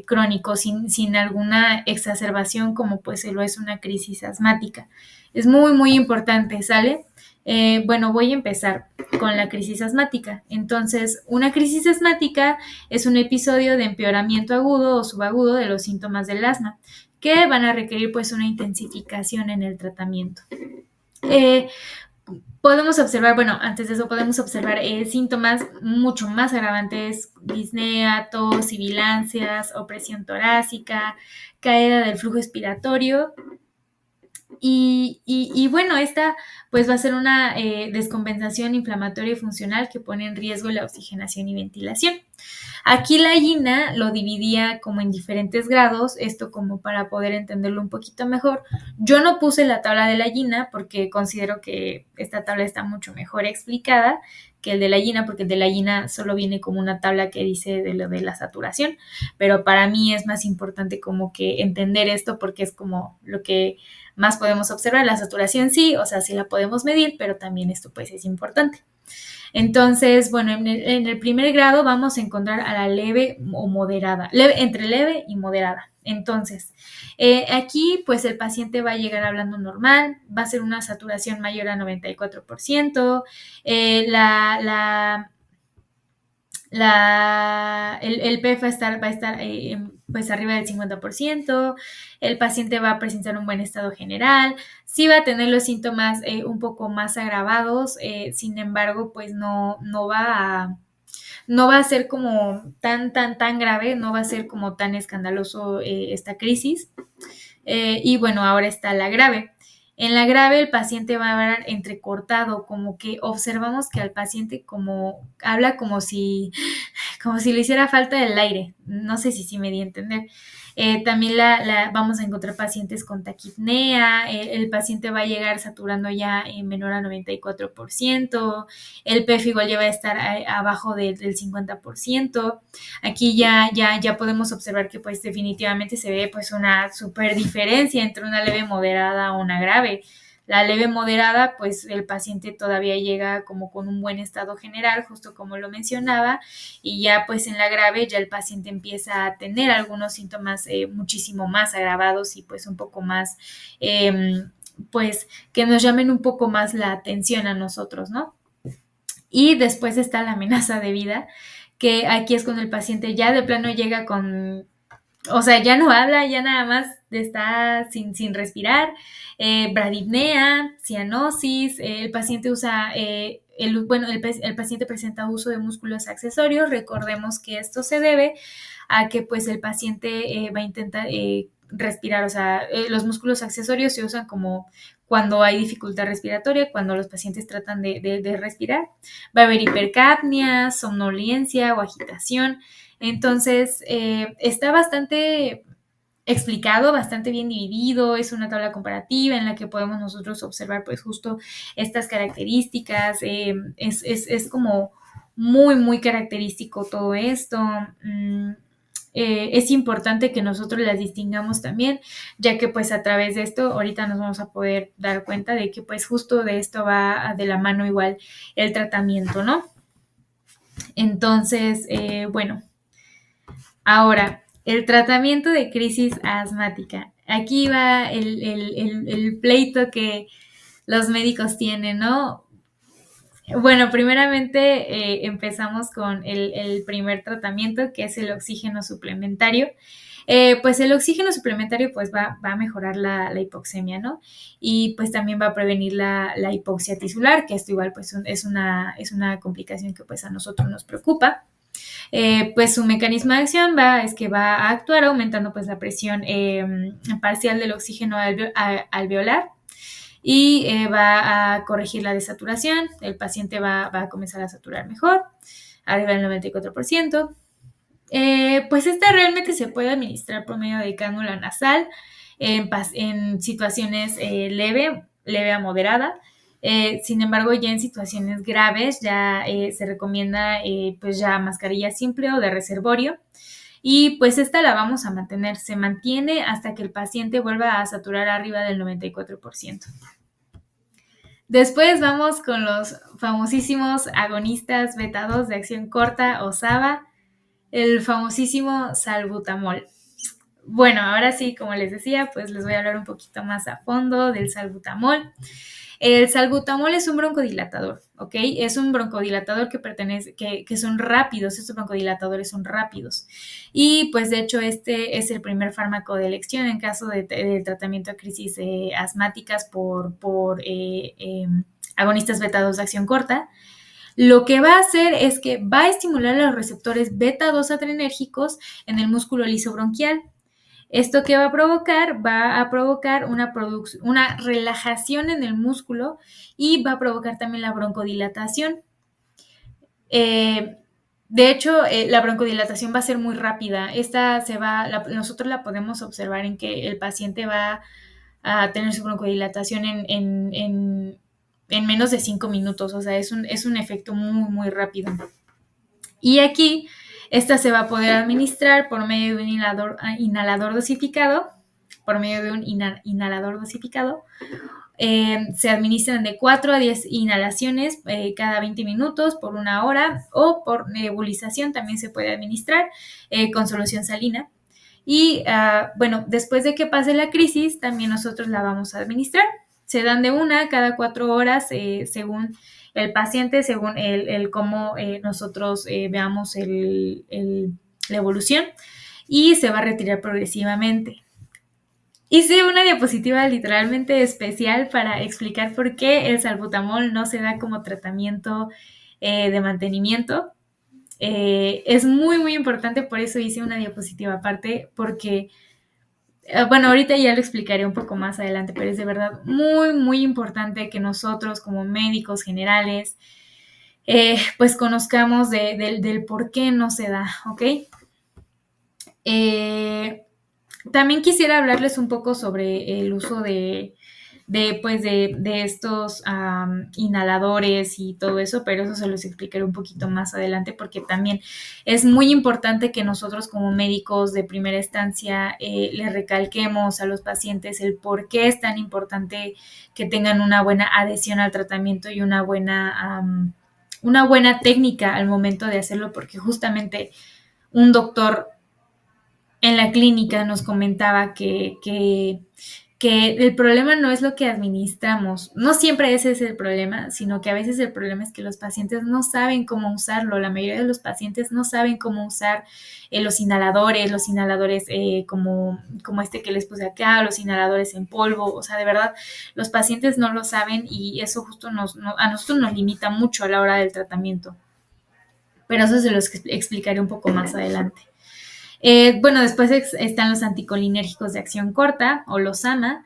crónico sin alguna exacerbación como pues se lo es una crisis asmática. Es muy, muy importante, ¿sale? Bueno, voy a empezar con la crisis asmática. Entonces, una crisis asmática es un episodio de empeoramiento agudo o subagudo de los síntomas del asma que van a requerir pues una intensificación en el tratamiento. Eh, Podemos observar, bueno, antes de eso podemos observar síntomas mucho más agravantes: disnea, tos, sibilancias, opresión torácica, caída del flujo expiratorio. Y bueno, esta pues va a ser una descompensación inflamatoria y funcional que pone en riesgo la oxigenación y ventilación. Aquí la INA lo dividía como en diferentes grados, esto como para poder entenderlo un poquito mejor. Yo no puse la tabla de la INA porque considero que esta tabla está mucho mejor explicada que el de la INA, porque el de la INA solo viene como una tabla que dice de lo de la saturación, pero para mí es más importante como que entender esto porque es como lo que más podemos observar. La saturación sí, o sea, sí la podemos medir, pero también esto pues es importante. Entonces, bueno, en el primer grado vamos a encontrar a la leve o moderada, entre leve y moderada. Entonces, aquí pues el paciente va a llegar hablando normal, va a ser una saturación mayor a 94%, el PEF va a estar pues arriba del 50%, el paciente va a presentar un buen estado general, sí va a tener los síntomas un poco más agravados, sin embargo, pues no va a ser como tan grave, no va a ser como tan escandaloso esta crisis. Y bueno, ahora está la grave. En la grave el paciente va a hablar entrecortado, como que observamos que al paciente como habla como si le hiciera falta el aire. No sé si me di a entender. También vamos a encontrar pacientes con taquipnea, el paciente va a llegar saturando ya en menor a 94%, el PEF igual ya va a estar abajo del 50%. Aquí ya podemos observar que pues definitivamente se ve pues una super diferencia entre una leve moderada o una grave. La leve moderada, pues el paciente todavía llega como con un buen estado general, justo como lo mencionaba, y ya pues en la grave ya el paciente empieza a tener algunos síntomas muchísimo más agravados y pues un poco más, pues que nos llamen un poco más la atención a nosotros, ¿no? Y después está la amenaza de vida, que aquí es cuando el paciente ya de plano llega o sea, ya no habla, ya nada más está sin respirar, bradipnea, cianosis, el paciente usa, el paciente presenta uso de músculos accesorios. Recordemos que esto se debe a que pues el paciente va a intentar respirar, o sea, los músculos accesorios se usan como cuando hay dificultad respiratoria, cuando los pacientes tratan de respirar. Va a haber hipercapnia, somnolencia o agitación. Entonces, está bastante explicado, bastante bien dividido, es una tabla comparativa en la que podemos nosotros observar pues justo estas características, es como muy, muy característico todo esto. Es importante que nosotros las distingamos también, ya que pues a través de esto ahorita nos vamos a poder dar cuenta de que pues justo de esto va de la mano igual el tratamiento, ¿no? Entonces, bueno, ahora, el tratamiento de crisis asmática. Aquí va el pleito que los médicos tienen, ¿no? Bueno, primeramente empezamos con el primer tratamiento, que es el oxígeno suplementario. Pues el oxígeno suplementario pues va a mejorar la hipoxemia, ¿no? Y pues también va a prevenir la hipoxia tisular, que esto igual pues es una complicación que pues a nosotros nos preocupa. Pues su mecanismo de acción es que va a actuar aumentando pues la presión parcial del oxígeno alveolar y va a corregir la desaturación. El paciente va a comenzar a saturar mejor, arriba del 94%. Pues esta realmente se puede administrar por medio de cánula nasal en situaciones leve a moderada. Sin embargo, ya en situaciones graves ya se recomienda pues ya mascarilla simple o de reservorio. Y pues esta la vamos a mantener, se mantiene hasta que el paciente vuelva a saturar arriba del 94%. Después vamos con los famosísimos agonistas beta 2 de acción corta o SABA, el famosísimo salbutamol. Bueno, ahora sí, como les decía, pues les voy a hablar un poquito más a fondo del salbutamol. El salbutamol es un broncodilatador, ¿ok? Es un broncodilatador que son rápidos, estos broncodilatadores son rápidos. Y pues de hecho este es el primer fármaco de elección en caso de tratamiento de crisis asmáticas por agonistas beta 2 de acción corta. Lo que va a hacer es que va a estimular los receptores beta 2 adrenérgicos en el músculo liso bronquial. ¿Esto qué va a provocar? Va a provocar una relajación en el músculo y va a provocar también la broncodilatación. De hecho, la broncodilatación va a ser muy rápida. Nosotros la podemos observar en que el paciente va a tener su broncodilatación en menos de 5 minutos. O sea, es un efecto muy, muy rápido. Y aquí, esta se va a poder administrar por medio de un inhalador dosificado, se administran de 4 a 10 inhalaciones cada 20 minutos por una hora o por nebulización también se puede administrar con solución salina. Y bueno, después de que pase la crisis, también nosotros la vamos a administrar. Se dan de una cada 4 horas según el paciente, según el cómo nosotros veamos la evolución y se va a retirar progresivamente. Hice una diapositiva literalmente especial para explicar por qué el salbutamol no se da como tratamiento de mantenimiento. Es muy, muy importante, por eso hice una diapositiva aparte, porque, bueno, ahorita ya lo explicaré un poco más adelante, pero es de verdad muy, muy importante que nosotros como médicos generales, pues conozcamos del por qué no se da, ¿ok? También quisiera hablarles un poco sobre el uso de estos inhaladores y todo eso, pero eso se los explicaré un poquito más adelante porque también es muy importante que nosotros como médicos de primera instancia le recalquemos a los pacientes el por qué es tan importante que tengan una buena adhesión al tratamiento y una buena técnica al momento de hacerlo, porque justamente un doctor en la clínica nos comentaba que el problema no es lo que administramos. No siempre ese es el problema, sino que a veces el problema es que los pacientes no saben cómo usarlo. La mayoría de los pacientes no saben cómo usar los inhaladores como este que les puse acá, los inhaladores en polvo. O sea, de verdad, los pacientes no lo saben y eso justo a nosotros nos limita mucho a la hora del tratamiento. Pero eso se los explicaré un poco más adelante. Bueno, después están los anticolinérgicos de acción corta o los AMA.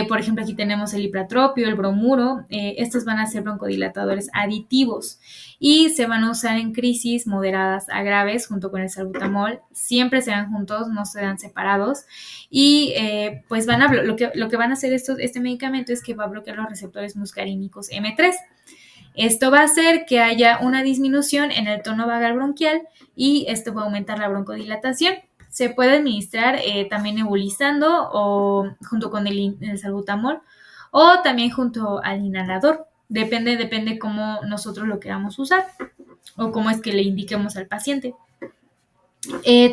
Por ejemplo, aquí tenemos el ipratropio, el bromuro. Estos van a ser broncodilatadores aditivos y se van a usar en crisis moderadas a graves junto con el salbutamol. Siempre se dan juntos, no se dan separados. Y pues lo que van a hacer este medicamento es que va a bloquear los receptores muscarínicos M3. Esto va a hacer que haya una disminución en el tono vagal bronquial y esto va a aumentar la broncodilatación. Se puede administrar también nebulizando o junto con el salbutamol o también junto al inhalador. Depende cómo nosotros lo queramos usar o cómo es que le indiquemos al paciente.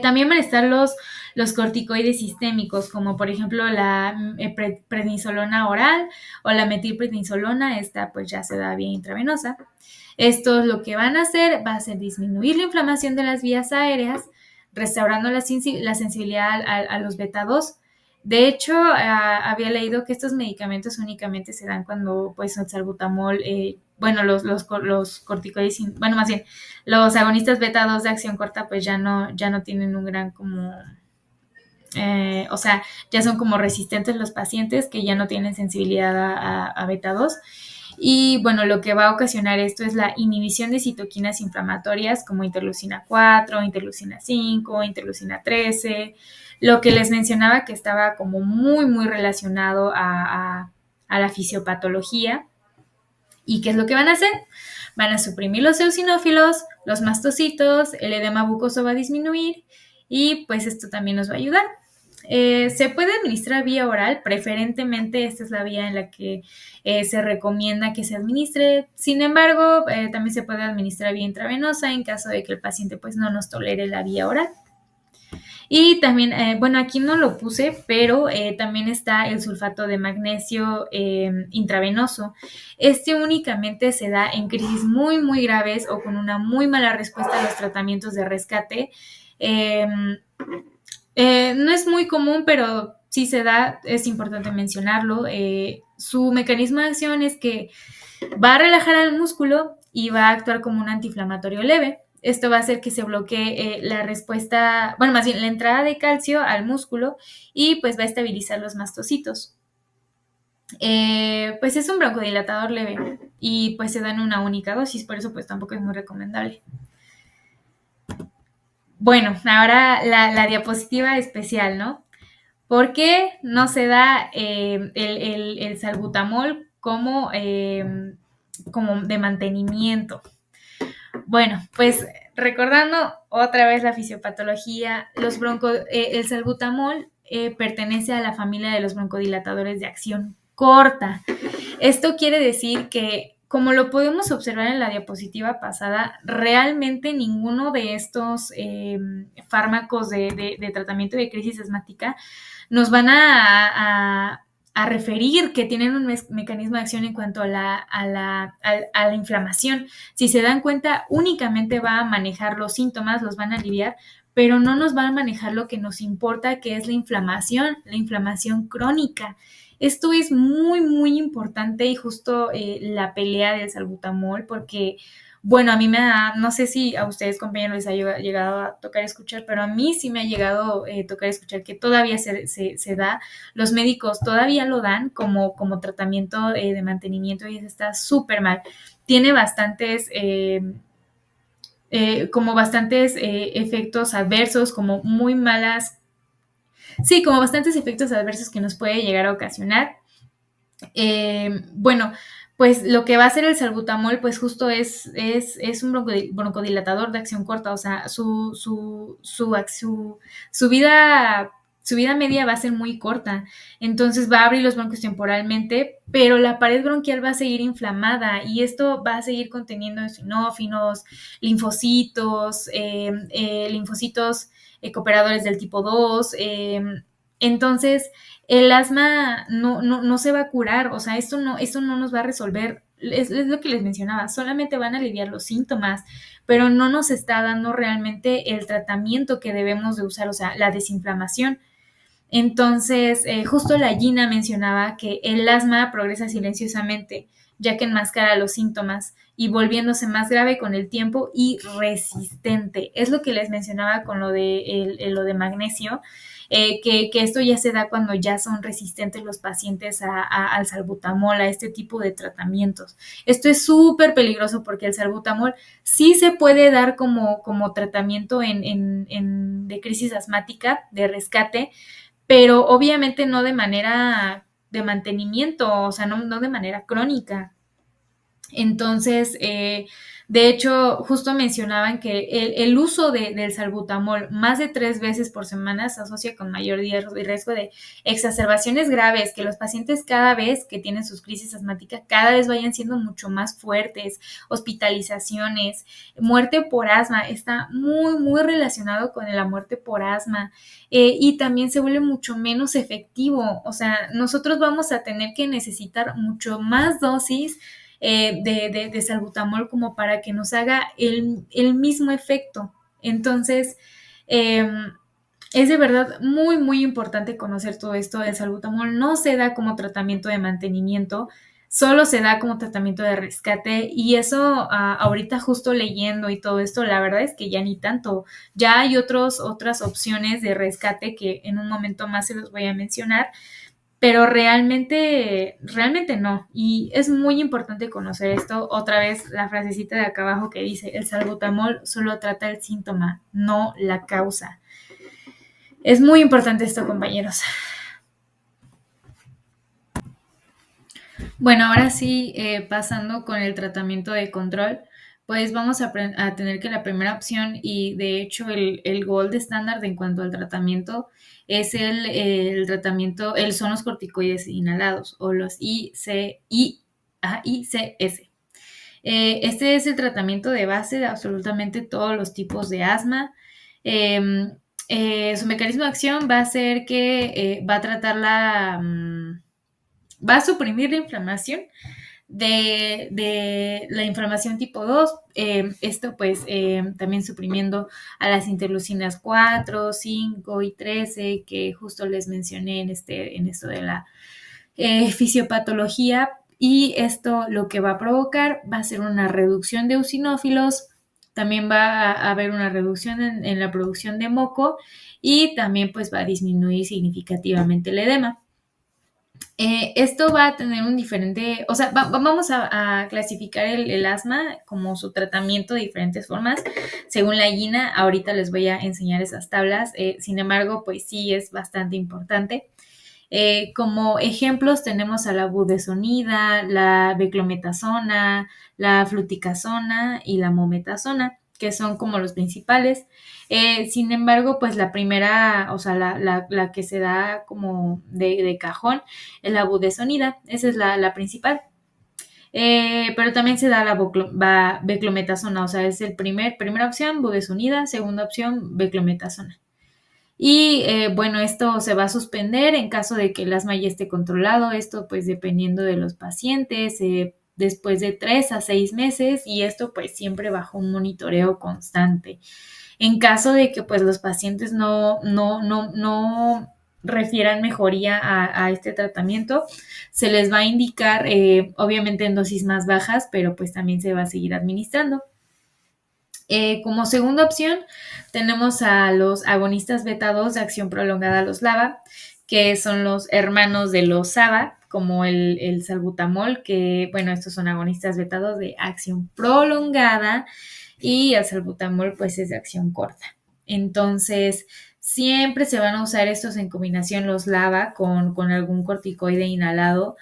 También van a estar los corticoides sistémicos, como por ejemplo la prednisolona oral o la metilprednisolona, esta pues ya se da vía intravenosa. Estos lo que van a hacer va a ser disminuir la inflamación de las vías aéreas, restaurando la sensibilidad a los beta 2. De hecho, había leído que estos medicamentos únicamente se dan cuando pues el salbutamol, bueno, los corticoides, bueno, más bien, los agonistas beta 2 de acción corta pues ya no tienen un gran como, o sea, ya son como resistentes los pacientes que ya no tienen sensibilidad a beta 2. Y bueno, lo que va a ocasionar esto es la inhibición de citoquinas inflamatorias como interleucina 4, interleucina 5, interleucina 13, lo que les mencionaba que estaba como muy relacionado a la fisiopatología. ¿Y qué es lo que van a hacer? Van a suprimir los eosinófilos, los mastocitos, el edema bucoso va a disminuir y pues esto también nos va a ayudar. Se puede administrar vía oral, preferentemente esta es la vía en la que se recomienda que se administre. Sin embargo, también se puede administrar vía intravenosa en caso de que el paciente pues no nos tolere la vía oral. Y también, bueno, aquí no lo puse, pero también está el sulfato de magnesio intravenoso. Este únicamente se da en crisis muy graves o con una muy mala respuesta a los tratamientos de rescate. No es muy común, pero sí se da, es importante mencionarlo. Su mecanismo de acción es que va a relajar al músculo y va a actuar como un antiinflamatorio leve. Esto va a hacer que se bloquee la respuesta, bueno, más bien la entrada de calcio al músculo y pues va a estabilizar los mastocitos. Pues es un broncodilatador leve y pues se da en una única dosis, por eso pues tampoco es muy recomendable. Bueno, ahora la diapositiva especial, ¿no? ¿Por qué no se da el salbutamol como de mantenimiento? Bueno, pues recordando otra vez la fisiopatología, el salbutamol pertenece a la familia de los broncodilatadores de acción corta. Esto quiere decir que, como lo podemos observar en la diapositiva pasada, realmente ninguno de estos fármacos de tratamiento de crisis asmática nos van a referir que tienen un mecanismo de acción en cuanto a la inflamación. Si se dan cuenta, únicamente va a manejar los síntomas, los van a aliviar, pero no nos va a manejar lo que nos importa, que es la inflamación crónica. Esto es muy importante y justo la pelea del salbutamol, porque, bueno, a mí me da, no sé si a ustedes compañeros les ha llegado a tocar escuchar, pero a mí sí me ha llegado a tocar escuchar que todavía se da, los médicos todavía lo dan como tratamiento de mantenimiento y eso está súper mal. Tiene bastantes efectos adversos, como muy malas. Sí, como bastantes efectos adversos que nos puede llegar a ocasionar. Bueno, pues lo que va a hacer el salbutamol, pues justo es un broncodilatador de acción corta, o sea, su vida media va a ser muy corta, entonces va a abrir los bronquios temporalmente, pero la pared bronquial va a seguir inflamada y esto va a seguir conteniendo eosinófilos, linfocitos cooperadores del tipo 2, entonces el asma no se va a curar, o sea, esto no nos va a resolver, es lo que les mencionaba, solamente van a aliviar los síntomas, pero no nos está dando realmente el tratamiento que debemos de usar, o sea, la desinflamación. Entonces, justo la Gina mencionaba que el asma progresa silenciosamente. ya que enmascara los síntomas y volviéndose más grave con el tiempo y resistente. Es lo que les mencionaba con lo de magnesio, que esto ya se da cuando ya son resistentes los pacientes al salbutamol, a este tipo de tratamientos. Esto es súper peligroso porque el salbutamol sí se puede dar como tratamiento de crisis asmática, de rescate, pero obviamente no de manera de mantenimiento, o sea, no de manera crónica. Entonces, de hecho, justo mencionaban que el uso del salbutamol más de 3 veces por semana se asocia con mayor riesgo de exacerbaciones graves, que los pacientes cada vez que tienen sus crisis asmáticas, cada vez vayan siendo mucho más fuertes, hospitalizaciones, muerte por asma, está muy relacionado con la muerte por asma, y también se vuelve mucho menos efectivo, o sea, nosotros vamos a tener que necesitar mucho más dosis de salbutamol como para que nos haga el mismo efecto. Entonces, eh, es de verdad muy importante conocer todo esto. El salbutamol no se da como tratamiento de mantenimiento, solo se da como tratamiento de rescate y eso ahorita justo leyendo y todo esto, la verdad es que ya ni tanto. Ya hay otras opciones de rescate que en un momento más se los voy a mencionar, pero realmente no. Y es muy importante conocer esto. Otra vez la frasecita de acá abajo que dice, el salbutamol solo trata el síntoma, no la causa. Es muy importante esto, compañeros. Bueno, ahora sí, pasando con el tratamiento de control, pues vamos a tener que la primera opción y de hecho el gold estándar en cuanto al tratamiento es el tratamiento, son los corticoides inhalados o los AICS. Este es el tratamiento de base de absolutamente todos los tipos de asma. Eh, Su mecanismo de acción va a ser que va a tratar va a suprimir la inflamación de la inflamación tipo 2, esto pues también suprimiendo a las interleucinas 4, 5 y 13 que justo les mencioné en esto de la fisiopatología, y esto lo que va a provocar va a ser una reducción de eosinófilos, también va a haber una reducción en la producción de moco y también pues va a disminuir significativamente el edema. Esto va a tener un diferente, o sea, vamos a clasificar el asma como su tratamiento de diferentes formas según la INA. Ahorita les voy a enseñar esas tablas, sin embargo, pues sí es bastante importante. Como ejemplos tenemos a la budesonida, la beclometasona, la fluticasona y la mometasona, que son como los principales. Sin embargo, pues la primera, o sea, la que se da como de cajón es la budesonida, esa es la principal. Pero también se da la beclometasona, o sea, es primera opción, budesonida, segunda opción, beclometasona. Y bueno, esto se va a suspender en caso de que el asma ya esté controlado, esto pues dependiendo de los pacientes, después de 3 a 6 meses, y esto pues siempre bajo un monitoreo constante. En caso de que pues los pacientes no refieran mejoría a este tratamiento, se les va a indicar obviamente en dosis más bajas, pero pues también se va a seguir administrando. Como segunda opción, tenemos a los agonistas beta 2 de acción prolongada, los LABA, que son los hermanos de los SABA, como el salbutamol, que, bueno, estos son agonistas beta 2 de acción prolongada, y el salbutamol, pues, es de acción corta. Entonces, siempre se van a usar estos en combinación, los LABA, con algún corticoide inhalado.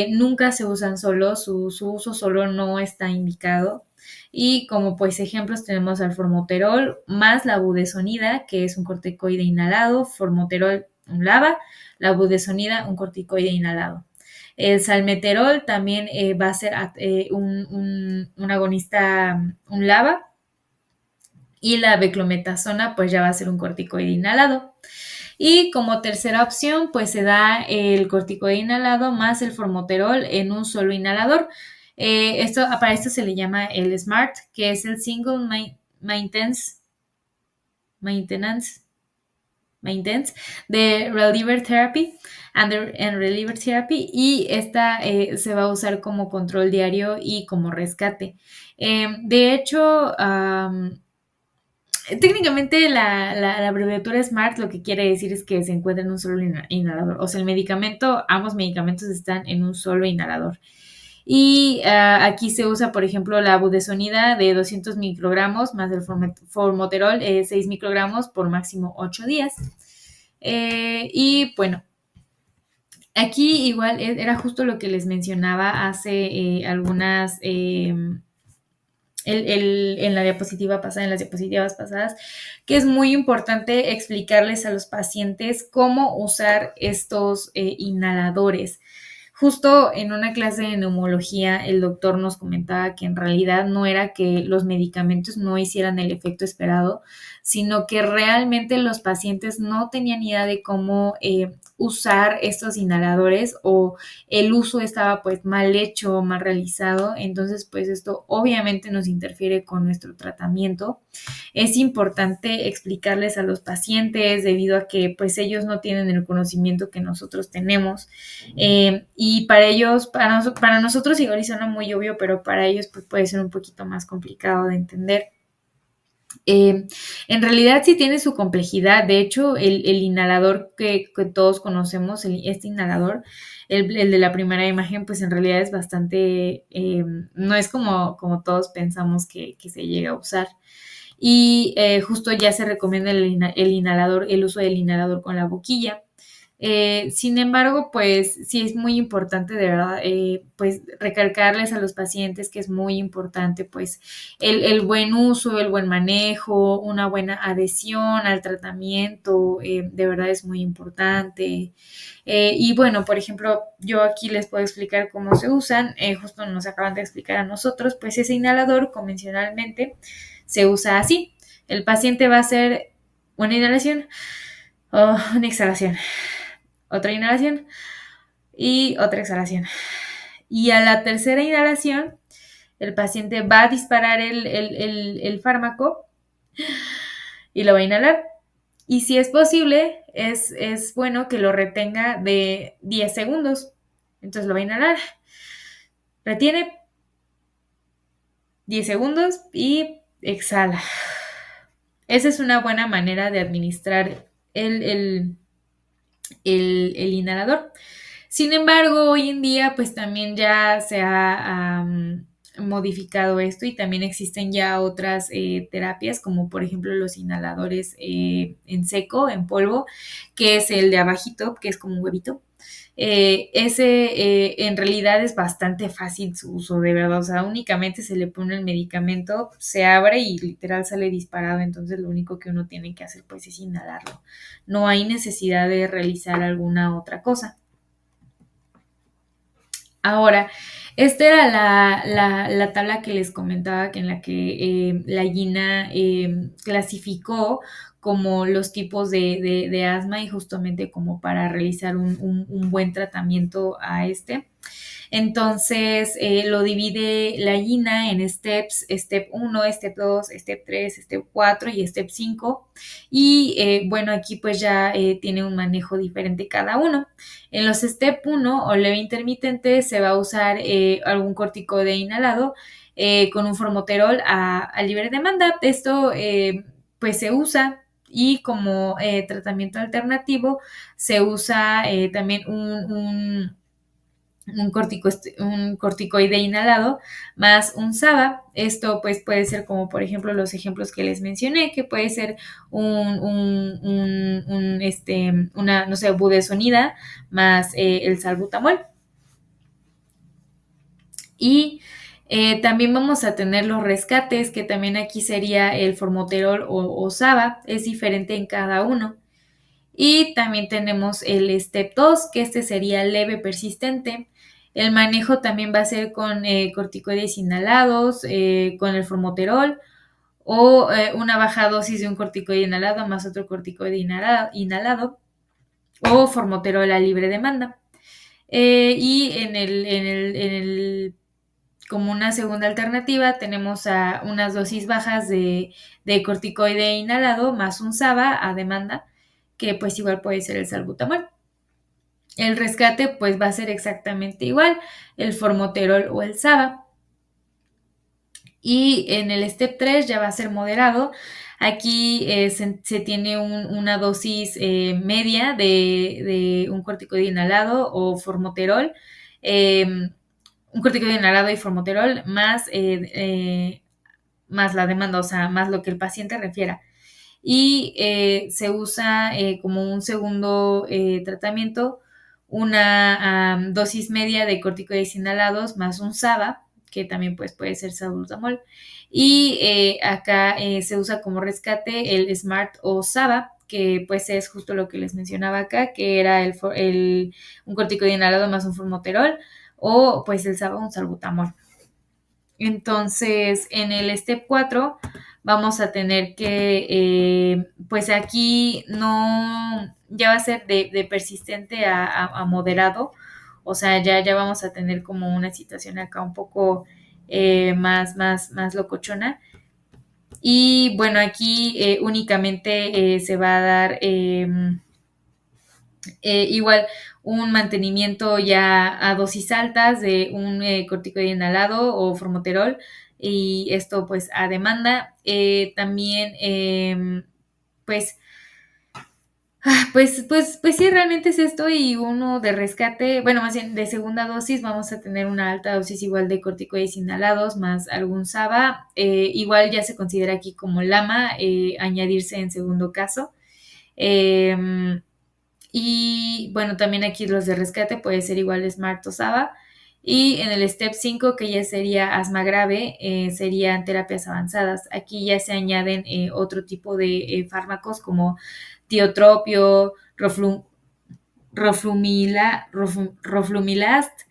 Nunca se usan solos, su uso solo no está indicado. Y como pues ejemplos tenemos al formoterol más la budesonida, que es un corticoide inhalado, formoterol un LABA, la budesonida un corticoide inhalado. El salmeterol también va a ser un agonista, un LABA, y la beclometasona pues ya va a ser un corticoide inhalado. Y como tercera opción, pues se da el corticoide inhalado más el formoterol en un solo inhalador. Para esto se le llama el SMART, que es el Single Maintenance de Reliever Therapy. and reliever therapy, y esta se va a usar como control diario y como rescate. De hecho, técnicamente la abreviatura SMART lo que quiere decir es que se encuentra en un solo inhalador. O sea, el medicamento, ambos medicamentos están en un solo inhalador. Y aquí se usa, por ejemplo, la budesonida de 200 microgramos más el formoterol 6 microgramos por máximo 8 días. Y bueno, aquí igual era justo lo que les mencionaba hace algunas en la diapositiva pasada, en las diapositivas pasadas, que es muy importante explicarles a los pacientes cómo usar estos inhaladores. Justo en una clase de neumología, el doctor nos comentaba que en realidad no era que los medicamentos no hicieran el efecto esperado, sino que realmente los pacientes no tenían idea de cómo usar estos inhaladores, o el uso estaba pues mal hecho, mal realizado. Entonces pues esto obviamente nos interfiere con nuestro tratamiento. Es importante explicarles a los pacientes debido a que pues ellos no tienen el conocimiento que nosotros tenemos, y para ellos, para nosotros igual suena muy obvio, pero para ellos pues puede ser un poquito más complicado de entender. En realidad sí tiene su complejidad. De hecho, el inhalador que todos conocemos, este inhalador, el de la primera imagen, pues en realidad es bastante, no es como todos pensamos que se llega a usar. Y justo ya se recomienda el inhalador, el uso del inhalador con la boquilla. Sin embargo, pues sí es muy importante, de verdad, pues recalcarles a los pacientes que es muy importante, pues el buen uso, el buen manejo, una buena adhesión al tratamiento, de verdad es muy importante. Y bueno, por ejemplo, yo aquí les puedo explicar cómo se usan. Justo nos acaban de explicar a nosotros, pues ese inhalador convencionalmente se usa así. El paciente va a hacer una inhalación o una exhalación, otra inhalación y otra exhalación. Y a la tercera inhalación, el paciente va a disparar el fármaco y lo va a inhalar. Y si es posible, es bueno que lo retenga de 10 segundos. Entonces lo va a inhalar, retiene 10 segundos y exhala. Esa es una buena manera de administrar el inhalador. Sin embargo, hoy en día pues también ya se ha modificado esto, y también existen ya otras terapias, como por ejemplo los inhaladores en seco, en polvo, que es el de abajito, que es como un huevito. Ese en realidad es bastante fácil su uso, de verdad. O sea, únicamente se le pone el medicamento, se abre y literal sale disparado. Entonces lo único que uno tiene que hacer pues es inhalarlo. No hay necesidad de realizar alguna otra cosa. Ahora, esta era la tabla que les comentaba, que en la que la Gina clasificó como los tipos de asma, y justamente como para realizar un buen tratamiento a este. Entonces lo divide la Gina en steps: step 1, step 2, step 3, step 4 y step 5. Y bueno, aquí pues ya tiene un manejo diferente cada uno. En los step 1 o leve intermitente se va a usar algún corticoide inhalado con un formoterol a libre demanda. Esto pues se usa, y como tratamiento alternativo se usa también un corticoide inhalado más un SABA. Esto pues puede ser como por ejemplo los ejemplos que les mencioné, que puede ser una, no sé, budesonida más el salbutamol. Y también vamos a tener los rescates, que también aquí sería el formoterol o SABA, es diferente en cada uno. Y también tenemos el step 2, que este sería leve persistente. El manejo también va a ser con corticoides inhalados, con el formoterol, o una baja dosis de un corticoide inhalado más otro corticoide inhalado, o formoterol a libre demanda. Y como una segunda alternativa tenemos a unas dosis bajas de corticoide inhalado más un SABA a demanda, que pues igual puede ser el salbutamol. El rescate pues va a ser exactamente igual, el formoterol o el SABA. Y en el step 3 ya va a ser moderado. Aquí se tiene una dosis media de un corticoide inhalado o formoterol, eh, un corticoide inhalado y formoterol más la demanda, o sea, más lo que el paciente refiera. Y se usa como un segundo tratamiento una dosis media de corticoides inhalados más un SABA, que también pues, puede ser salbutamol. Y acá se usa como rescate el SMART o SABA, que pues es justo lo que les mencionaba acá, que era un corticoide inhalado más un formoterol, o pues el SABA un salbutamol. Entonces, en el step 4 vamos a tener que, pues aquí no, ya va a ser de persistente a moderado, o sea, ya vamos a tener como una situación acá un poco más locochona. Y bueno, aquí únicamente se va a dar igual un mantenimiento ya a dosis altas de un corticoide inhalado o formoterol, y esto pues a demanda. También pues, pues sí, realmente es esto. Y uno de rescate, bueno, más bien de segunda dosis, vamos a tener una alta dosis igual de corticoides inhalados más algún SABA. Igual ya se considera aquí como LAMA, añadirse en segundo caso. Eh, y bueno, también aquí los de rescate puede ser igual Smart o SABA. Y en el step 5, que ya sería asma grave, serían terapias avanzadas. Aquí ya se añaden otro tipo de fármacos como tiotropio, roflumilast,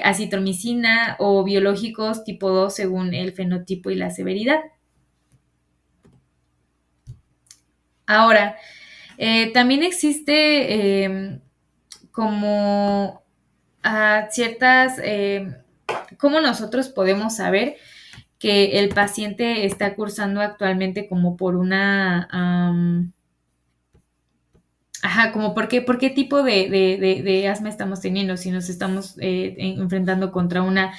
acitromicina o biológicos tipo 2 según el fenotipo y la severidad. Ahora, también existe como ciertas, cómo nosotros podemos saber que el paciente está cursando actualmente como por una, como por qué tipo de asma estamos teniendo, si nos estamos enfrentando contra una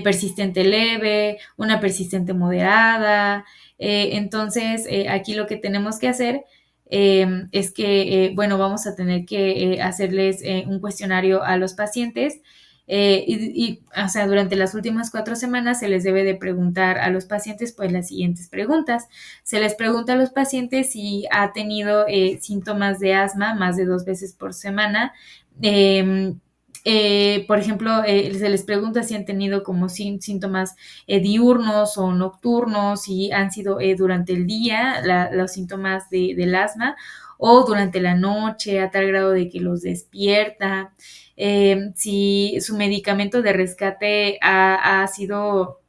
persistente leve, una persistente moderada. Entonces, aquí lo que tenemos que hacer es que, bueno, vamos a tener que hacerles un cuestionario a los pacientes. O sea, durante las últimas 4 semanas se les debe de preguntar a los pacientes pues las siguientes preguntas. Se les pregunta a los pacientes si ha tenido síntomas de asma más de 2 veces por semana. Eh, por ejemplo, se les pregunta si han tenido como síntomas diurnos o nocturnos, si han sido durante el día los síntomas del asma, o durante la noche a tal grado de que los despierta. Si su medicamento de rescate ha sido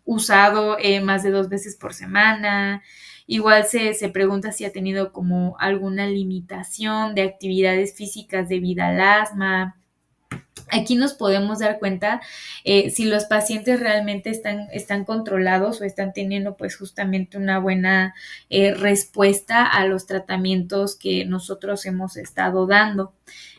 usado más de 2 veces por semana. Igual se pregunta si ha tenido como alguna limitación de actividades físicas debido al asma. Aquí nos podemos dar cuenta si los pacientes realmente están controlados o están teniendo pues justamente una buena respuesta a los tratamientos que nosotros hemos estado dando.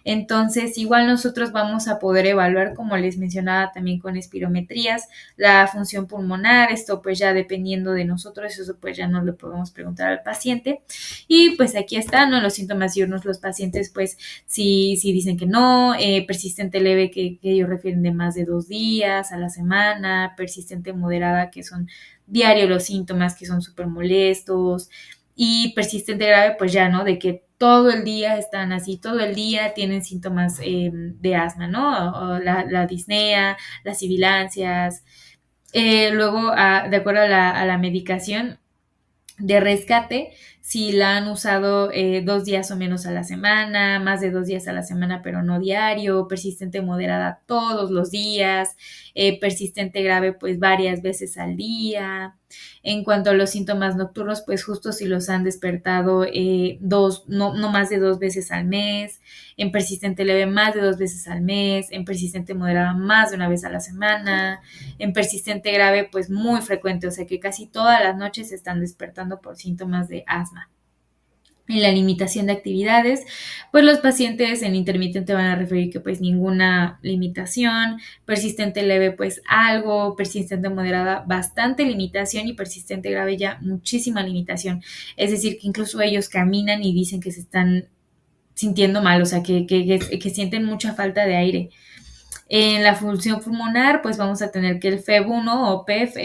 Entonces, igual nosotros vamos a poder evaluar, como les mencionaba también con espirometrías, la función pulmonar. Esto pues ya dependiendo de nosotros, eso pues ya no lo podemos preguntar al paciente. Y pues aquí están, ¿no?, los síntomas diurnos. Los pacientes pues si dicen que no, persistente leve que ellos refieren de más de 2 días a la semana, persistente moderada que son diario los síntomas que son súper molestos, y persistente grave pues ya, ¿no?, de que todo el día están así, todo el día tienen síntomas de asma, ¿no? O la disnea, las sibilancias. Luego, de acuerdo a la medicación de rescate, si la han usado 2 días o menos a la semana, más de 2 días a la semana pero no diario, persistente moderada todos los días, persistente grave pues varias veces al día. En cuanto a los síntomas nocturnos, pues justo si los han despertado no más de 2 veces al mes, en persistente leve más de 2 veces al mes, en persistente moderada más de una vez a la semana, en persistente grave pues muy frecuente, o sea que casi todas las noches se están despertando por síntomas de asma. En la limitación de actividades, pues los pacientes en intermitente van a referir que pues ninguna limitación, persistente leve pues algo, persistente moderada bastante limitación y persistente grave ya muchísima limitación. Es decir, que incluso ellos caminan y dicen que se están sintiendo mal, o sea, que sienten mucha falta de aire. En la función pulmonar, pues vamos a tener que el FEV1 o PEF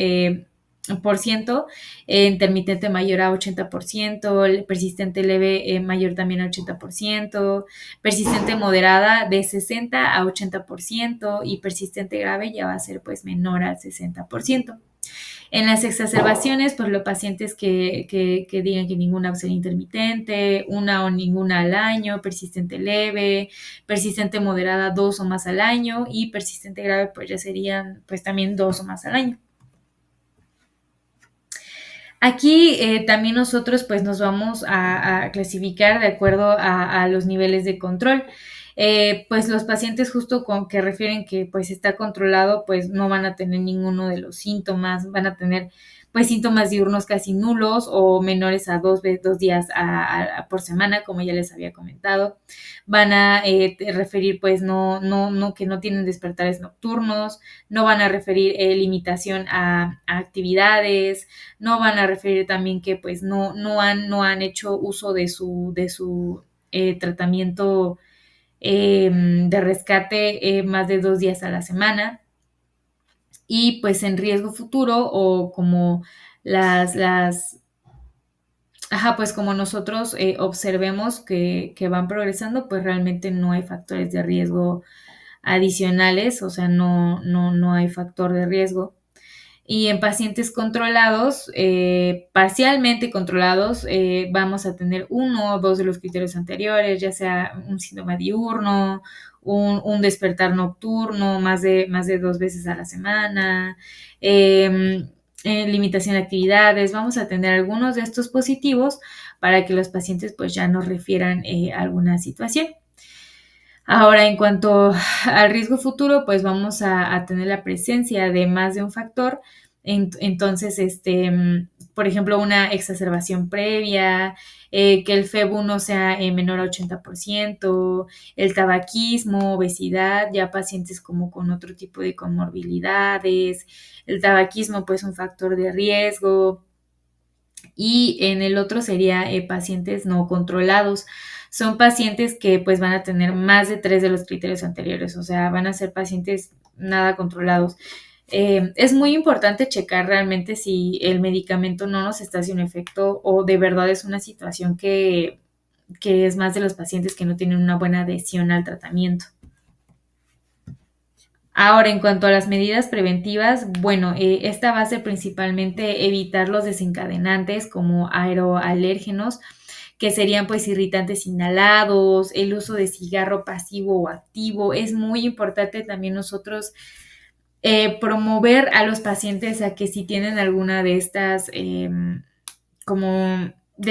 por ciento, intermitente mayor a 80%, el persistente leve mayor también a 80%, persistente moderada de 60 a 80% y persistente grave ya va a ser pues menor al 60%. En las exacerbaciones, pues los pacientes que digan que ninguna va a ser intermitente, una o ninguna al año, persistente leve, persistente moderada 2 o más al año y persistente grave pues ya serían pues también 2 o más al año. Aquí también nosotros pues nos vamos a clasificar de acuerdo a los niveles de control. Pues los pacientes justo con que refieren que pues está controlado pues no van a tener ninguno de los síntomas, van a tener pues síntomas diurnos casi nulos o menores a 2 días por semana, como ya les había comentado. Van a referir pues no, que no tienen despertares nocturnos, no van a referir limitación a actividades, no van a referir también que pues no han hecho uso de su tratamiento de rescate más de 2 días a la semana y pues en riesgo futuro o como las ajá, pues como nosotros observemos que van progresando, pues realmente no hay factores de riesgo adicionales, o sea, no hay factor de riesgo. Y en pacientes controlados, parcialmente controlados, vamos a tener uno o dos de los criterios anteriores, ya sea un síntoma diurno, un despertar nocturno, más de 2 veces a la semana, limitación de actividades. Vamos a tener algunos de estos positivos para que los pacientes pues ya nos refieran alguna situación. Ahora, en cuanto al riesgo futuro, pues vamos a tener la presencia de más de un factor. Entonces, por ejemplo, una exacerbación previa, que el FEV1 sea menor a 80%, el tabaquismo, obesidad, ya pacientes como con otro tipo de comorbilidades, el tabaquismo pues un factor de riesgo, y en el otro sería pacientes no controlados. Son pacientes que pues van a tener más de 3 de los criterios anteriores, o sea, van a ser pacientes nada controlados. Es muy importante checar realmente si el medicamento no nos está haciendo efecto o de verdad es una situación que es más de los pacientes que no tienen una buena adhesión al tratamiento. Ahora, en cuanto a las medidas preventivas, bueno, esta va a ser principalmente evitar los desencadenantes como aeroalérgenos, que serían pues irritantes inhalados, el uso de cigarro pasivo o activo. Es muy importante también nosotros promover a los pacientes a que si tienen alguna de estas como o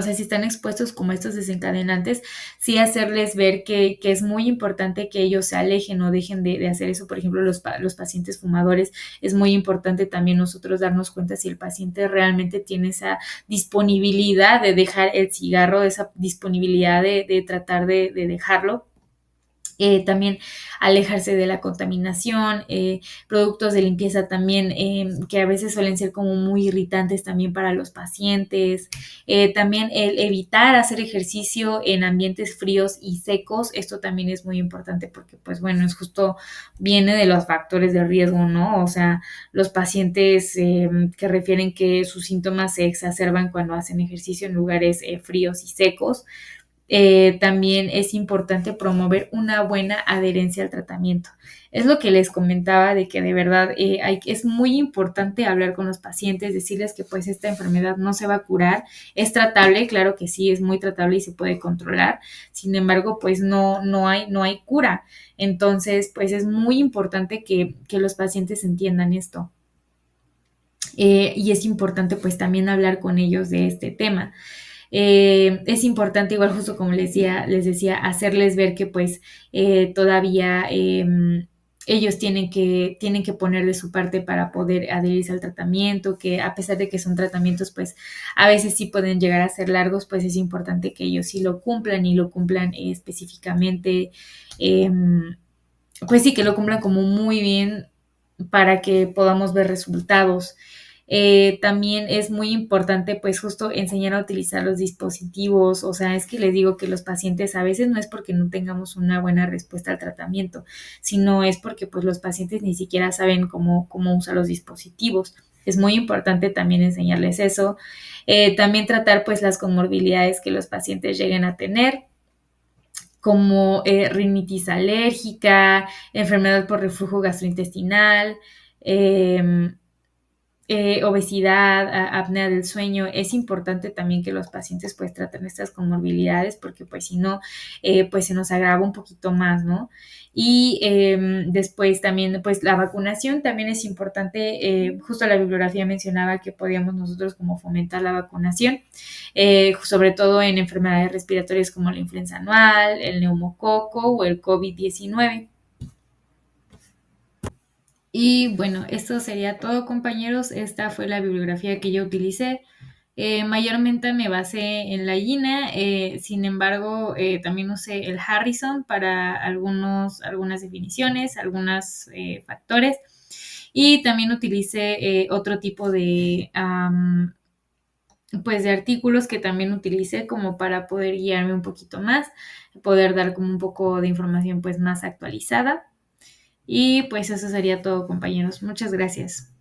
sea, si están expuestos como estos desencadenantes, sí hacerles ver que es muy importante que ellos se alejen o dejen de hacer eso. Por ejemplo, los pacientes fumadores, es muy importante también nosotros darnos cuenta si el paciente realmente tiene esa disponibilidad de dejar el cigarro, esa disponibilidad de tratar de dejarlo. También alejarse de la contaminación, productos de limpieza también que a veces suelen ser como muy irritantes también para los pacientes, también el evitar hacer ejercicio en ambientes fríos y secos, esto también es muy importante porque pues bueno, es justo viene de los factores de riesgo, ¿no? O sea, los pacientes que refieren que sus síntomas se exacerban cuando hacen ejercicio en lugares fríos y secos. También es importante promover una buena adherencia al tratamiento. Es lo que les comentaba de que de verdad es muy importante hablar con los pacientes, decirles que pues esta enfermedad no se va a curar, es tratable, claro que sí, es muy tratable y se puede controlar, sin embargo pues no hay cura. Entonces pues es muy importante que los pacientes entiendan esto. Y es importante pues también hablar con ellos de este tema. Es importante, igual justo como les decía, hacerles ver que pues todavía ellos tienen que poner de su parte para poder adherirse al tratamiento, que a pesar de que son tratamientos, pues a veces sí pueden llegar a ser largos, pues es importante que ellos sí lo cumplan y lo cumplan específicamente, eh, pues sí, que lo cumplan como muy bien para que podamos ver resultados. También es muy importante pues justo enseñar a utilizar los dispositivos, o sea, es que les digo que los pacientes a veces no es porque no tengamos una buena respuesta al tratamiento, sino es porque pues los pacientes ni siquiera saben cómo usar los dispositivos. Es muy importante también enseñarles eso. También tratar pues las comorbilidades que los pacientes lleguen a tener como rinitis alérgica, enfermedad por reflujo gastrointestinal, eh, obesidad, apnea del sueño. Es importante también que los pacientes pues traten estas comorbilidades porque pues si no, pues se nos agrava un poquito más, ¿no? Y después también pues la vacunación también es importante, justo la bibliografía mencionaba que podíamos nosotros como fomentar la vacunación, sobre todo en enfermedades respiratorias como la influenza anual, el neumococo o el COVID-19. Y bueno, esto sería todo, compañeros. Esta fue la bibliografía que yo utilicé. Mayormente me basé en la INA, sin embargo, también usé el Harrison para algunas definiciones, algunos factores. Y también utilicé otro tipo pues de artículos que también utilicé como para poder guiarme un poquito más, poder dar como un poco de información pues más actualizada. Y pues eso sería todo, compañeros. Muchas gracias.